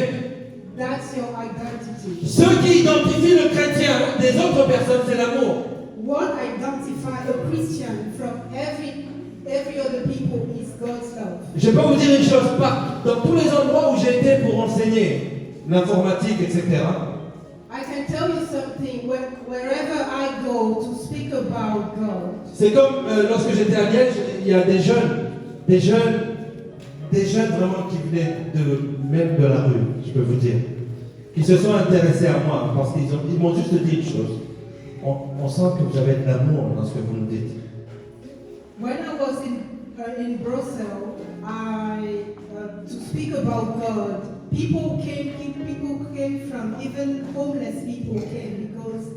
That's your identity. Ce qui identifie le chrétien des autres personnes, c'est l'amour. What identifies a Christian from every other people is God's love. Je peux vous dire une chose, dans tous les endroits où j'ai été pour enseigner l'informatique, etc., I can tell you something. Wherever I go to speak about God, c'est comme lorsque j'étais à Liège, il y a des jeunes vraiment qui venaient même de la rue, je peux vous dire, qui se sont intéressés à moi parce qu'ils m'ont juste dit une chose. On sent que vous avez de l'amour dans ce que vous nous dites. when I was in Brussels, to speak about God, people came from, even homeless people came because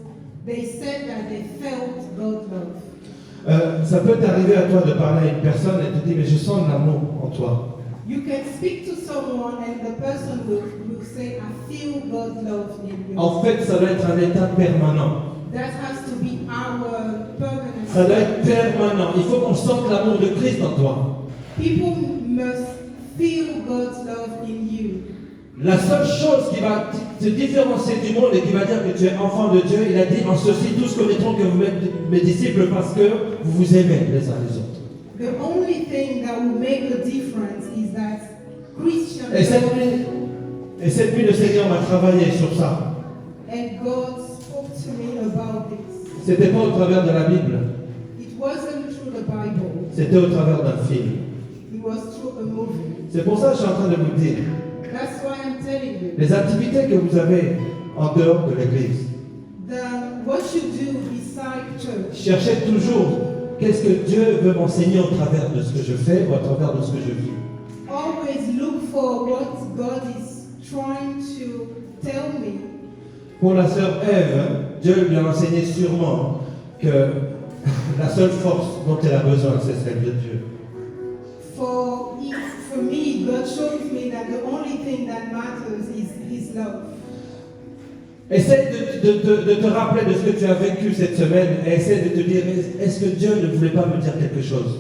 they said that they felt God's love. Ça peut t'arriver à toi de parler à une personne et te dire mais je sens de l'amour en toi. You can speak to someone and the person will say, I feel God's love in you. En fait, ça doit être un état permanent. That has to be our permanent. Ça doit être permanent. Il faut qu'on sente l'amour de Christ en toi. People must feel God's love in you. La seule chose qui va te différencier du monde et qui va dire que tu es enfant de Dieu, il a dit en ceci tous connaîtront que vous êtes mes disciples parce que vous vous aimez les uns les autres. The only thing that will make a difference is that Christians Et cette nuit, le Seigneur m'a travaillé sur ça. and God spoke to me about this. C'était pas au travers de la Bible, It wasn't through the Bible. c'était au travers d'un film. It was through a movie. C'est pour ça que je suis en train de vous dire, That's why I'm telling you. les activités que vous avez en dehors de l'église, What you do beside church. cherchez toujours qu'est-ce que Dieu veut m'enseigner au travers de ce que je fais ou au travers de ce que je vis. Always look for what God is trying to tell me. Pour la sœur Ève, Dieu lui a enseigné sûrement que la seule force dont elle a besoin, c'est celle de Dieu. For me, God shows me that the only thing that matters is His love. Essaye de te rappeler de ce que tu as vécu cette semaine et essaye de te dire, est-ce que Dieu ne voulait pas me dire quelque chose?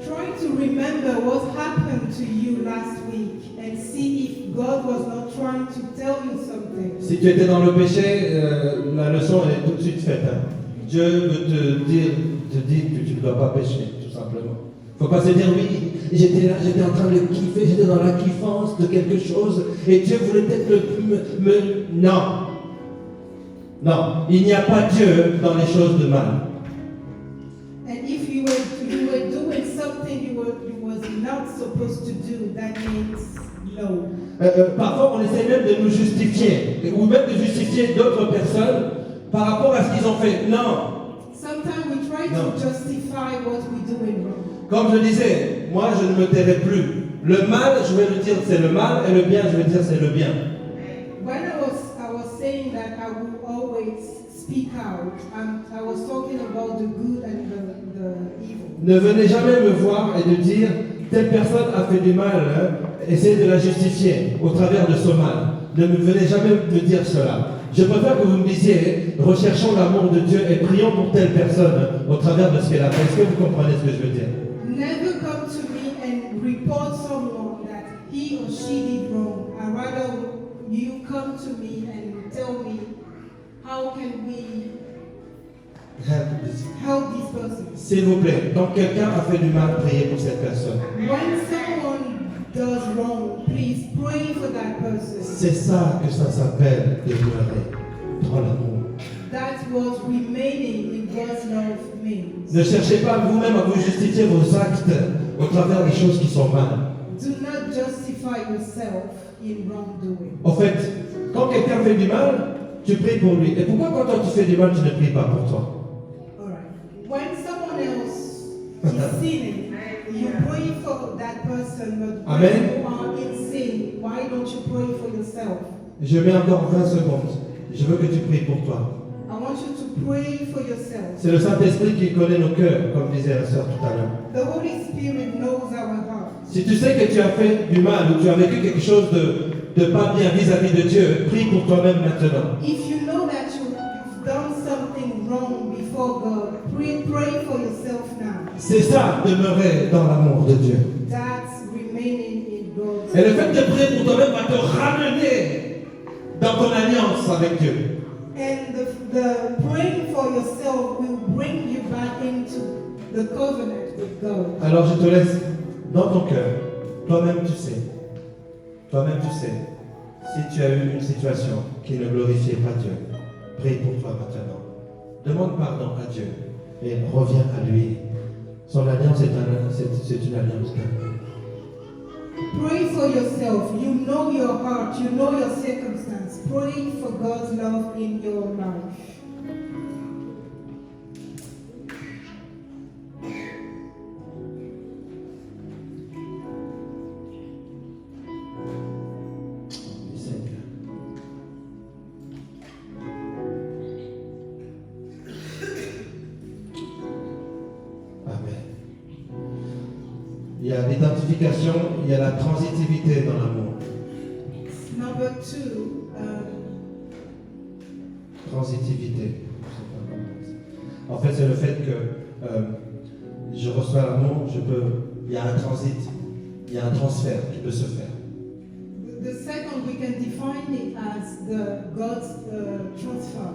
Try to remember what happened to you last week and see if God was not trying to tell you something. Si tu étais dans le péché, la leçon elle est tout de suite faite. Hein. Dieu veut te dire que tu ne dois pas pécher, tout simplement. Il ne faut pas se dire, oui, j'étais là, j'étais en train de kiffer, j'étais dans la kiffance de quelque chose, et Dieu voulait peut-être me... Non. Non, il n'y a pas Dieu dans les choses de mal. And if you were doing something you was not supposed to do, that means no. Parfois, on essaie même de nous justifier, ou même de justifier d'autres personnes par rapport à ce qu'ils ont fait. Non. Sometimes we try No. to justify what we're doing wrong. Comme je disais, moi je ne me tairai plus. Le mal, je vais le dire c'est le mal, et le bien, je vais dire c'est le bien. When I was saying that I would always speak out, I was talking about the good and the evil. Ne venez jamais me voir et de dire telle personne a fait du mal, hein, essayez de la justifier au travers de ce mal. Ne me venez jamais me dire cela. Je préfère que vous me disiez recherchons l'amour de Dieu et prions pour telle personne au travers de ce qu'elle a fait. Est-ce que vous comprenez ce que je veux dire? Never come to me and report someone that he or she did wrong. I'd rather you come to me and tell me how can we help this person. S'il vous plaît, quand quelqu'un a fait du mal, priez pour cette personne. When someone does wrong, please pray for that person. C'est ça que ça s'appelle demeurer dans l'amour. That's what remaining in God's love means. Ne cherchez pas vous-même à vous justifier vos actes au travers des choses qui sont mal. Do not justify yourself in wrongdoing. En fait, quand quelqu'un fait du mal, tu pries pour lui. Et pourquoi quand toi tu fais du mal, tu ne pries pas pour toi? Alright. When someone else is sinning, you pray for that person, but when Amen. you are in sin, yourself. Je mets encore 20 secondes. Je veux que tu pries pour toi. I want you to pray for yourself. C'est le Saint-Esprit qui connaît nos cœurs, comme disait la sœur tout à l'heure. The Holy Spirit knows our heart. Si tu sais que tu as fait du mal ou tu as vécu quelque chose de pas bien vis-à-vis de Dieu, prie pour toi-même maintenant. If you know that you've done something wrong before God, pray for yourself now. C'est ça, demeurer dans l'amour de Dieu. That's remaining in God's. Et le fait de prier pour toi-même va te ramener dans ton alliance avec Dieu. And the praying for yourself will bring you back into the covenant with God. Alors je te laisse dans ton cœur. Toi-même tu sais. Toi-même tu sais. Si tu as eu une situation qui ne glorifiait pas Dieu, prie pour toi maintenant. Demande pardon à Dieu et reviens à lui. Son alliance c'est une alliance d'amour. Pray for yourself. You know your heart. You know your circumstance. Pray for God's love in your life. Il y a l'identification, il y a la transitivité dans l'amour. Number two, Transitivité. En fait, c'est le fait que je reçois l'amour, il y a un transit, il y a un transfert qui peut se faire. the second we can define it as the God's transfer.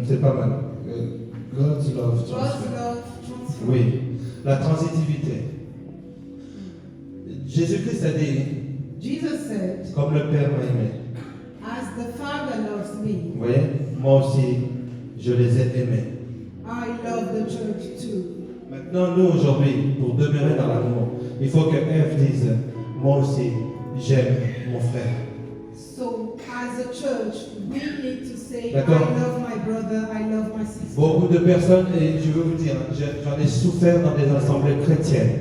C'est pas mal. God's love God's transfer. love transfer. Oui, la transitivité. Jésus-Christ a dit, Jesus said, comme le Père m'a aimé. as the Father loves me, Vous voyez, moi aussi, je les ai aimés. I love the church too. Maintenant, nous, aujourd'hui, pour demeurer dans l'amour, il faut que Ève dise, moi aussi, j'aime mon frère. So, as a church, we need to say, I D'accord. love my brother, I love my sister. Beaucoup de personnes, et je veux vous dire, j'en ai souffert dans des assemblées chrétiennes.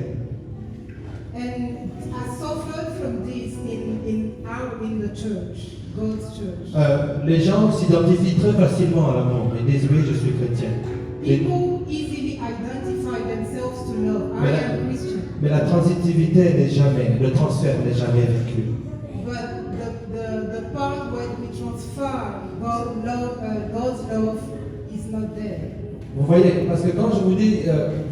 And I suffered from this in the church, God's church. Les gens s'identifient très facilement à l'amour. Ils disent, oui, je suis chrétien. Et- People easily identify themselves to love. I Mais la- am Christian. mais la transitivité n'est jamais, le transfert n'est jamais vécu. But the part where we transfer God's love is not there. Vous voyez, parce que quand je vous dis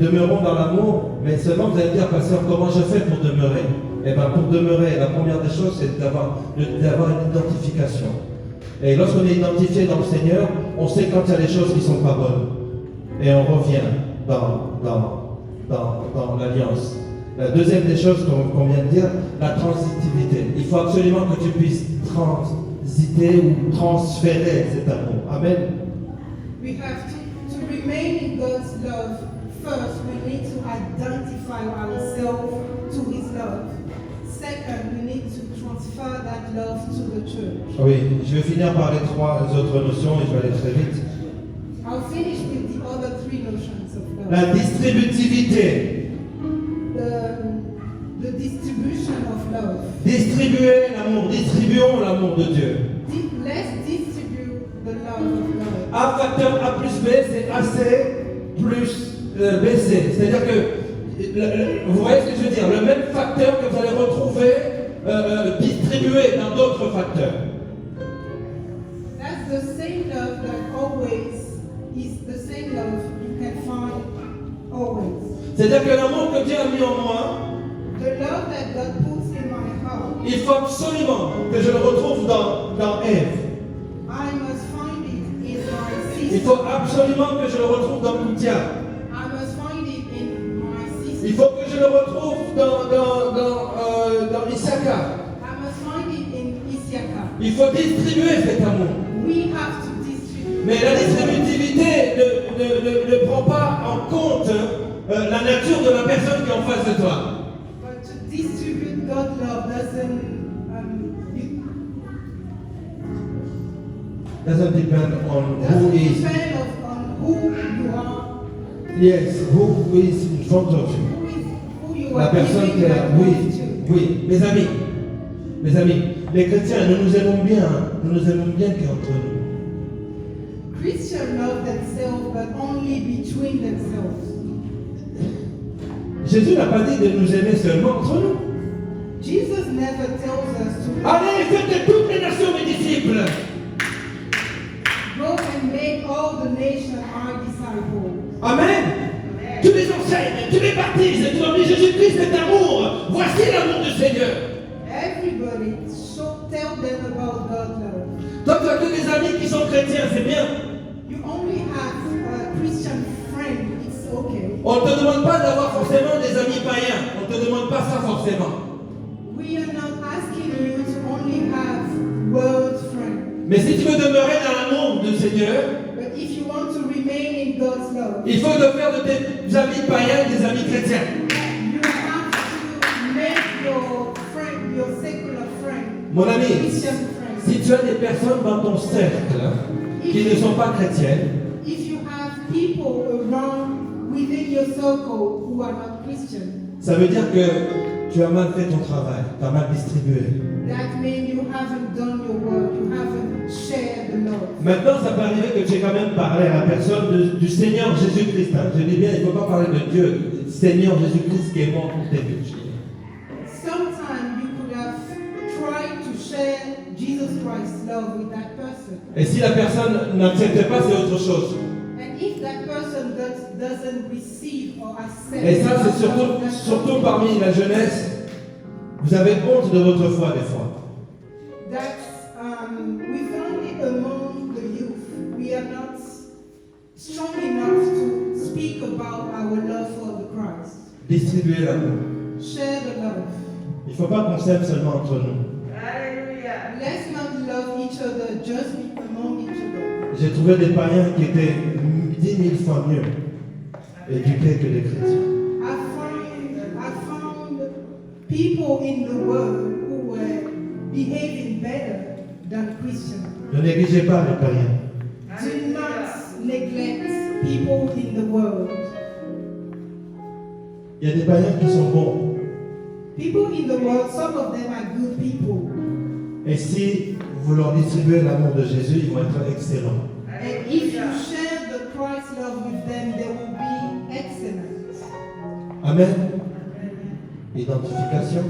demeurons dans l'amour, mais seulement vous allez me dire, pasteur, comment je fais pour demeurer? Eh bien, pour demeurer, la première des choses, c'est d'avoir une identification. Et lorsqu'on est identifié dans le Seigneur, on sait quand il y a des choses qui ne sont pas bonnes. Et on revient dans l'alliance. La deuxième des choses qu'on vient de dire, la transitivité. Il faut absolument que tu puisses transiter ou transférer cet amour. Amen. We have to remain in God's love. First, we need to identify ourselves to His love. Second, we need to transfer that love to the church. Oui, je vais finir par les trois autres notions et je vais aller très vite. I'll finish with the other three notions of love. La distributivité. The distribution of love. Distribuer l'amour, distribuons l'amour de Dieu. Let's distribute the love of God. A facteur A plus B, c'est AC plus BC. C'est-à-dire que, vous voyez ce que je veux dire, le même facteur que vous allez retrouver distribué dans d'autres facteurs. That's the same love that always is the same love you can find always. C'est-à-dire que l'amour que Dieu a mis en moi, The love that God puts in my heart, il faut absolument que je le retrouve dans Ève. I must find it in my Il sister. faut absolument que je le retrouve dans Koutia. I must find it in my sister. Il faut que je le retrouve dans Issaka. I must find it in Isiaka. Il faut distribuer cet amour. We have to distribute. Mais la distributivité ne prend pas en compte la nature de la personne qui est en face de toi. But to distribute God's love Doesn't depend on who doesn't is. depend on who you are, Yes, who is in front of you. who you La are personne giving qui est là. that love Oui, to. oui. Mes amis, Mes amis, les chrétiens, nous nous aimons bien qu'entre nous. Christians love themselves, but only between themselves. Jésus n'a pas dit de nous aimer seulement entre nous. Jesus never tells us to Allez, faites de toutes les nations mes disciples. go and make all the nations our disciples. Amen. Tu les enseignes, tu les baptises, tu leur dis Jésus-Christ est amour. Voici l'amour du Seigneur. Everybody tell them about God's love. Toi, tu as que des amis qui sont chrétiens, c'est bien. You only have a Christian friend, it's okay. On ne te demande pas d'avoir forcément des amis païens. On ne te demande pas ça forcément. We are not asking you to only have world friends. Mais si tu veux demeurer dans l'amour du Seigneur, But if you want to remain in God's love, il faut te faire de tes amis païens des amis chrétiens. you have to make your friend, your secular friend, Mon ami, Christian friend. si tu as des personnes dans ton cercle qui ne sont pas chrétiennes, If you have people around within your circle who are not Christian, ça veut dire que tu as mal fait ton travail, tu as mal distribué. that means you haven't done your work, you haven't shared the love. Maintenant, ça peut arriver que tu aies quand même parlé à la personne du Seigneur Jésus-Christ. Hein. Je dis bien, il ne faut pas parler de Dieu, Seigneur Jésus-Christ qui est mort pour tes péchés. Sometimes you could have tried to share Jesus Christ's love with that person. Et si la personne n'accepte pas, c'est autre chose. And if that person doesn't receive or accept Et ça, the c'est love of that surtout person, parmi la jeunesse. Vous avez honte de votre foi des fois. we found it among the youth. We are not strong enough to speak about our love for the Christ. Distribuez l'amour. Share the love. Il ne faut pas qu'on s'aime seulement entre nous. Let's not love each other just among each other. J'ai trouvé des païens qui étaient 10 000 fois mieux éduqués que les chrétiens. I found people in the world who were behaving better than Christians. Ne négligez pas les païens. Do not neglect people in the world. Il y a des païens qui sont bons. People in the world, some of them are good people. Et si vous leur distribuez l'amour de Jésus, ils vont être excellents. And if you share the Christ love with them, they will be excellent. Amen. Identification,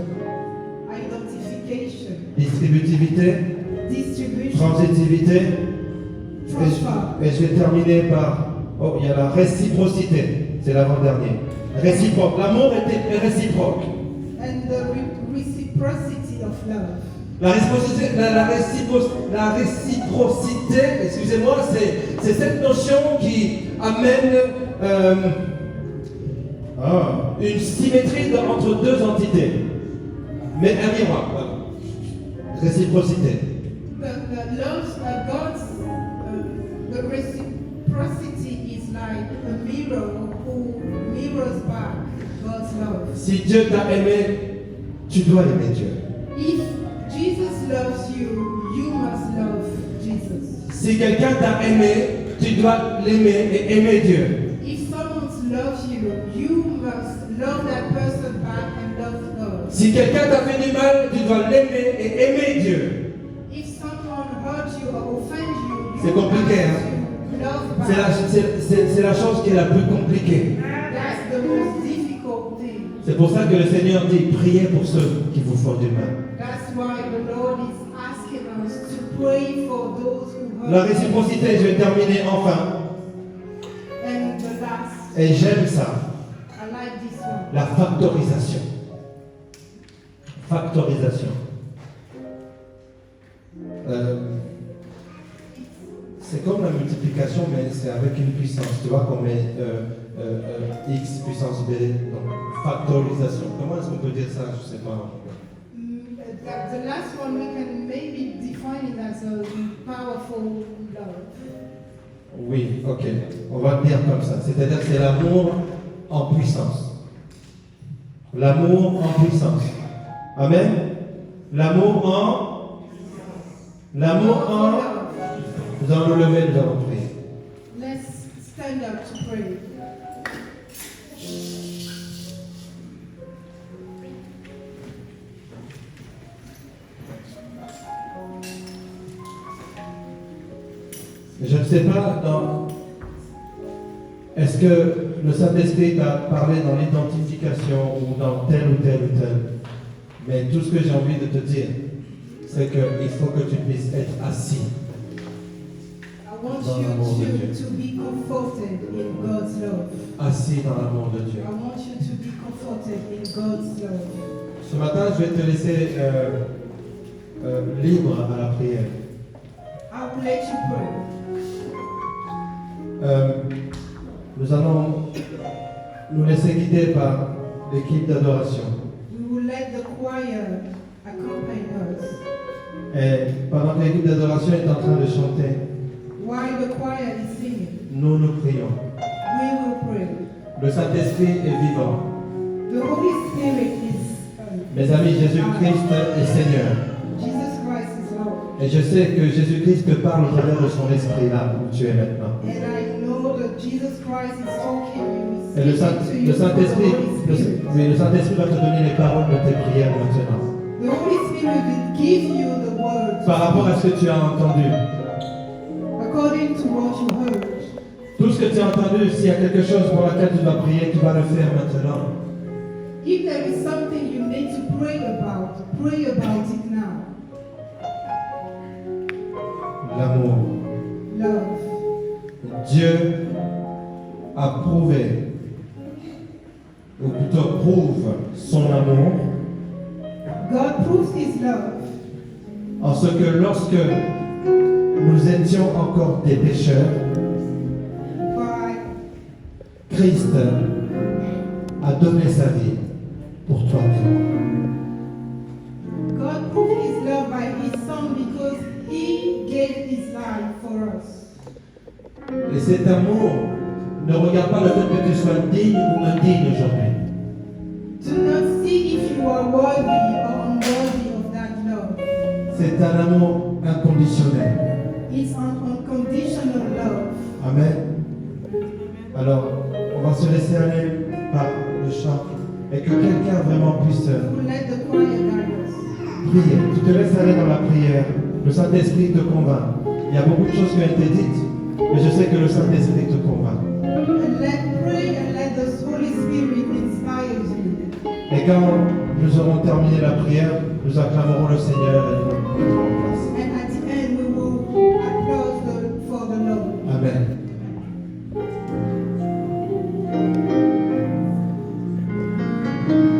Identification, distributivité, distribution, transitivité. transfer. Et je vais terminer par... Oh, il y a la réciprocité. C'est l'avant-dernier. Réciproque. L'amour est réciproque. And the reciprocity of love. La réciprocité, excusez-moi, c'est cette notion qui amène une symétrie entre deux entités. Mais un miroir, voilà. Réciprocité. The love, the reciprocity is like a mirror who mirrors back God's love. Si Dieu t'a aimé, tu dois aimer Dieu. If Jesus loves you, you must love Jesus. Si quelqu'un t'a aimé, tu dois l'aimer et aimer Dieu. If someone loves you, you must love that person back and love God. Si quelqu'un t'a fait du mal, tu dois l'aimer et aimer Dieu. If someone hurt you or offend you, C'est you compliqué, have hein? to love C'est la chose qui est la plus compliquée. That's the most difficult thing. C'est pour ça que le Seigneur dit, priez pour ceux qui vous font du mal. That's why the Lord is asking us to pray for those who hurt La us. réciprocité, je vais terminer enfin. And the last, Et j'aime ça. I like this one. La factorisation. Factorisation. C'est comme la multiplication, mais c'est avec une puissance. Tu vois, qu'on met x puissance b. Donc, factorisation. Comment est-ce qu'on peut dire ça? Je ne sais pas. The last one we can maybe define it as a powerful love. Oui, ok. On va le dire comme ça. C'est-à-dire que c'est l'amour en puissance. L'amour en puissance. Amen. L'amour en... L'amour en... Nous allons nous lever, nous allons prier. Let's stand up to pray. Je ne sais pas, est-ce que le Saint-Esprit t'a parlé dans l'identification ou dans tel ou tel ou tel. Mais tout ce que j'ai envie de te dire, c'est qu'il faut que tu puisses être assis. I want Dans l'amour de Dieu. you to be comforted in God's love. Assis dans l'amour de Dieu. I want you to be comforted in God's love. Ce matin, je vais te laisser libre à la prière. I will let you pray. Nous allons nous laisser guider par l'équipe d'adoration. We will let the choir accompany us. Et pendant que l'équipe d'adoration est en train de chanter, While the choir is singing, nous prions. we will pray. Le Saint-Esprit est vivant. The Holy Spirit is Mes amis, Jésus-Christ est Seigneur. Jesus Christ is Lord. Et je sais que Jésus-Christ te parle au travers de son esprit là où tu es maintenant. And I know that Jesus Christ is talking Et le speaking to you through the Saint-Esprit Holy Spirit. le Saint-Esprit va te donner les paroles de tes prières maintenant. The Holy Spirit will give you the words Par rapport à ce que tu as entendu. according to what you heard. Tout ce que tu as entendu, s'il y a quelque chose pour laquelle tu dois prier, tu vas le faire maintenant. If there is something you need to pray about it now. L'amour. Love. Dieu a prouvé, ou plutôt prouve son amour, God proves his love en ce que lorsque nous étions encore des pécheurs, by Christ a donné sa vie pour toi et moi. God proved his love by his son because he gave his life for us. Et cet amour ne regarde pas le fait que tu sois digne ou indigne aujourd'hui. Do not see if you are worthy or unworthy of that love. C'est un amour inconditionnel. It's an unconditional love. Amen. Alors, on va se laisser aller par le chant et que quelqu'un vraiment puisse We will let the choir guide us. prier. Tu te laisses aller dans la prière. Le Saint-Esprit te convainc. Il y a beaucoup de choses qui ont été dites, mais je sais que le Saint-Esprit te convainc. And pray and let the Holy Spirit inspire you. Et quand nous aurons terminé la prière, nous acclamerons le Seigneur et nous mettrons en place. And at the end we will applaud for the Lord. Amen. Amen.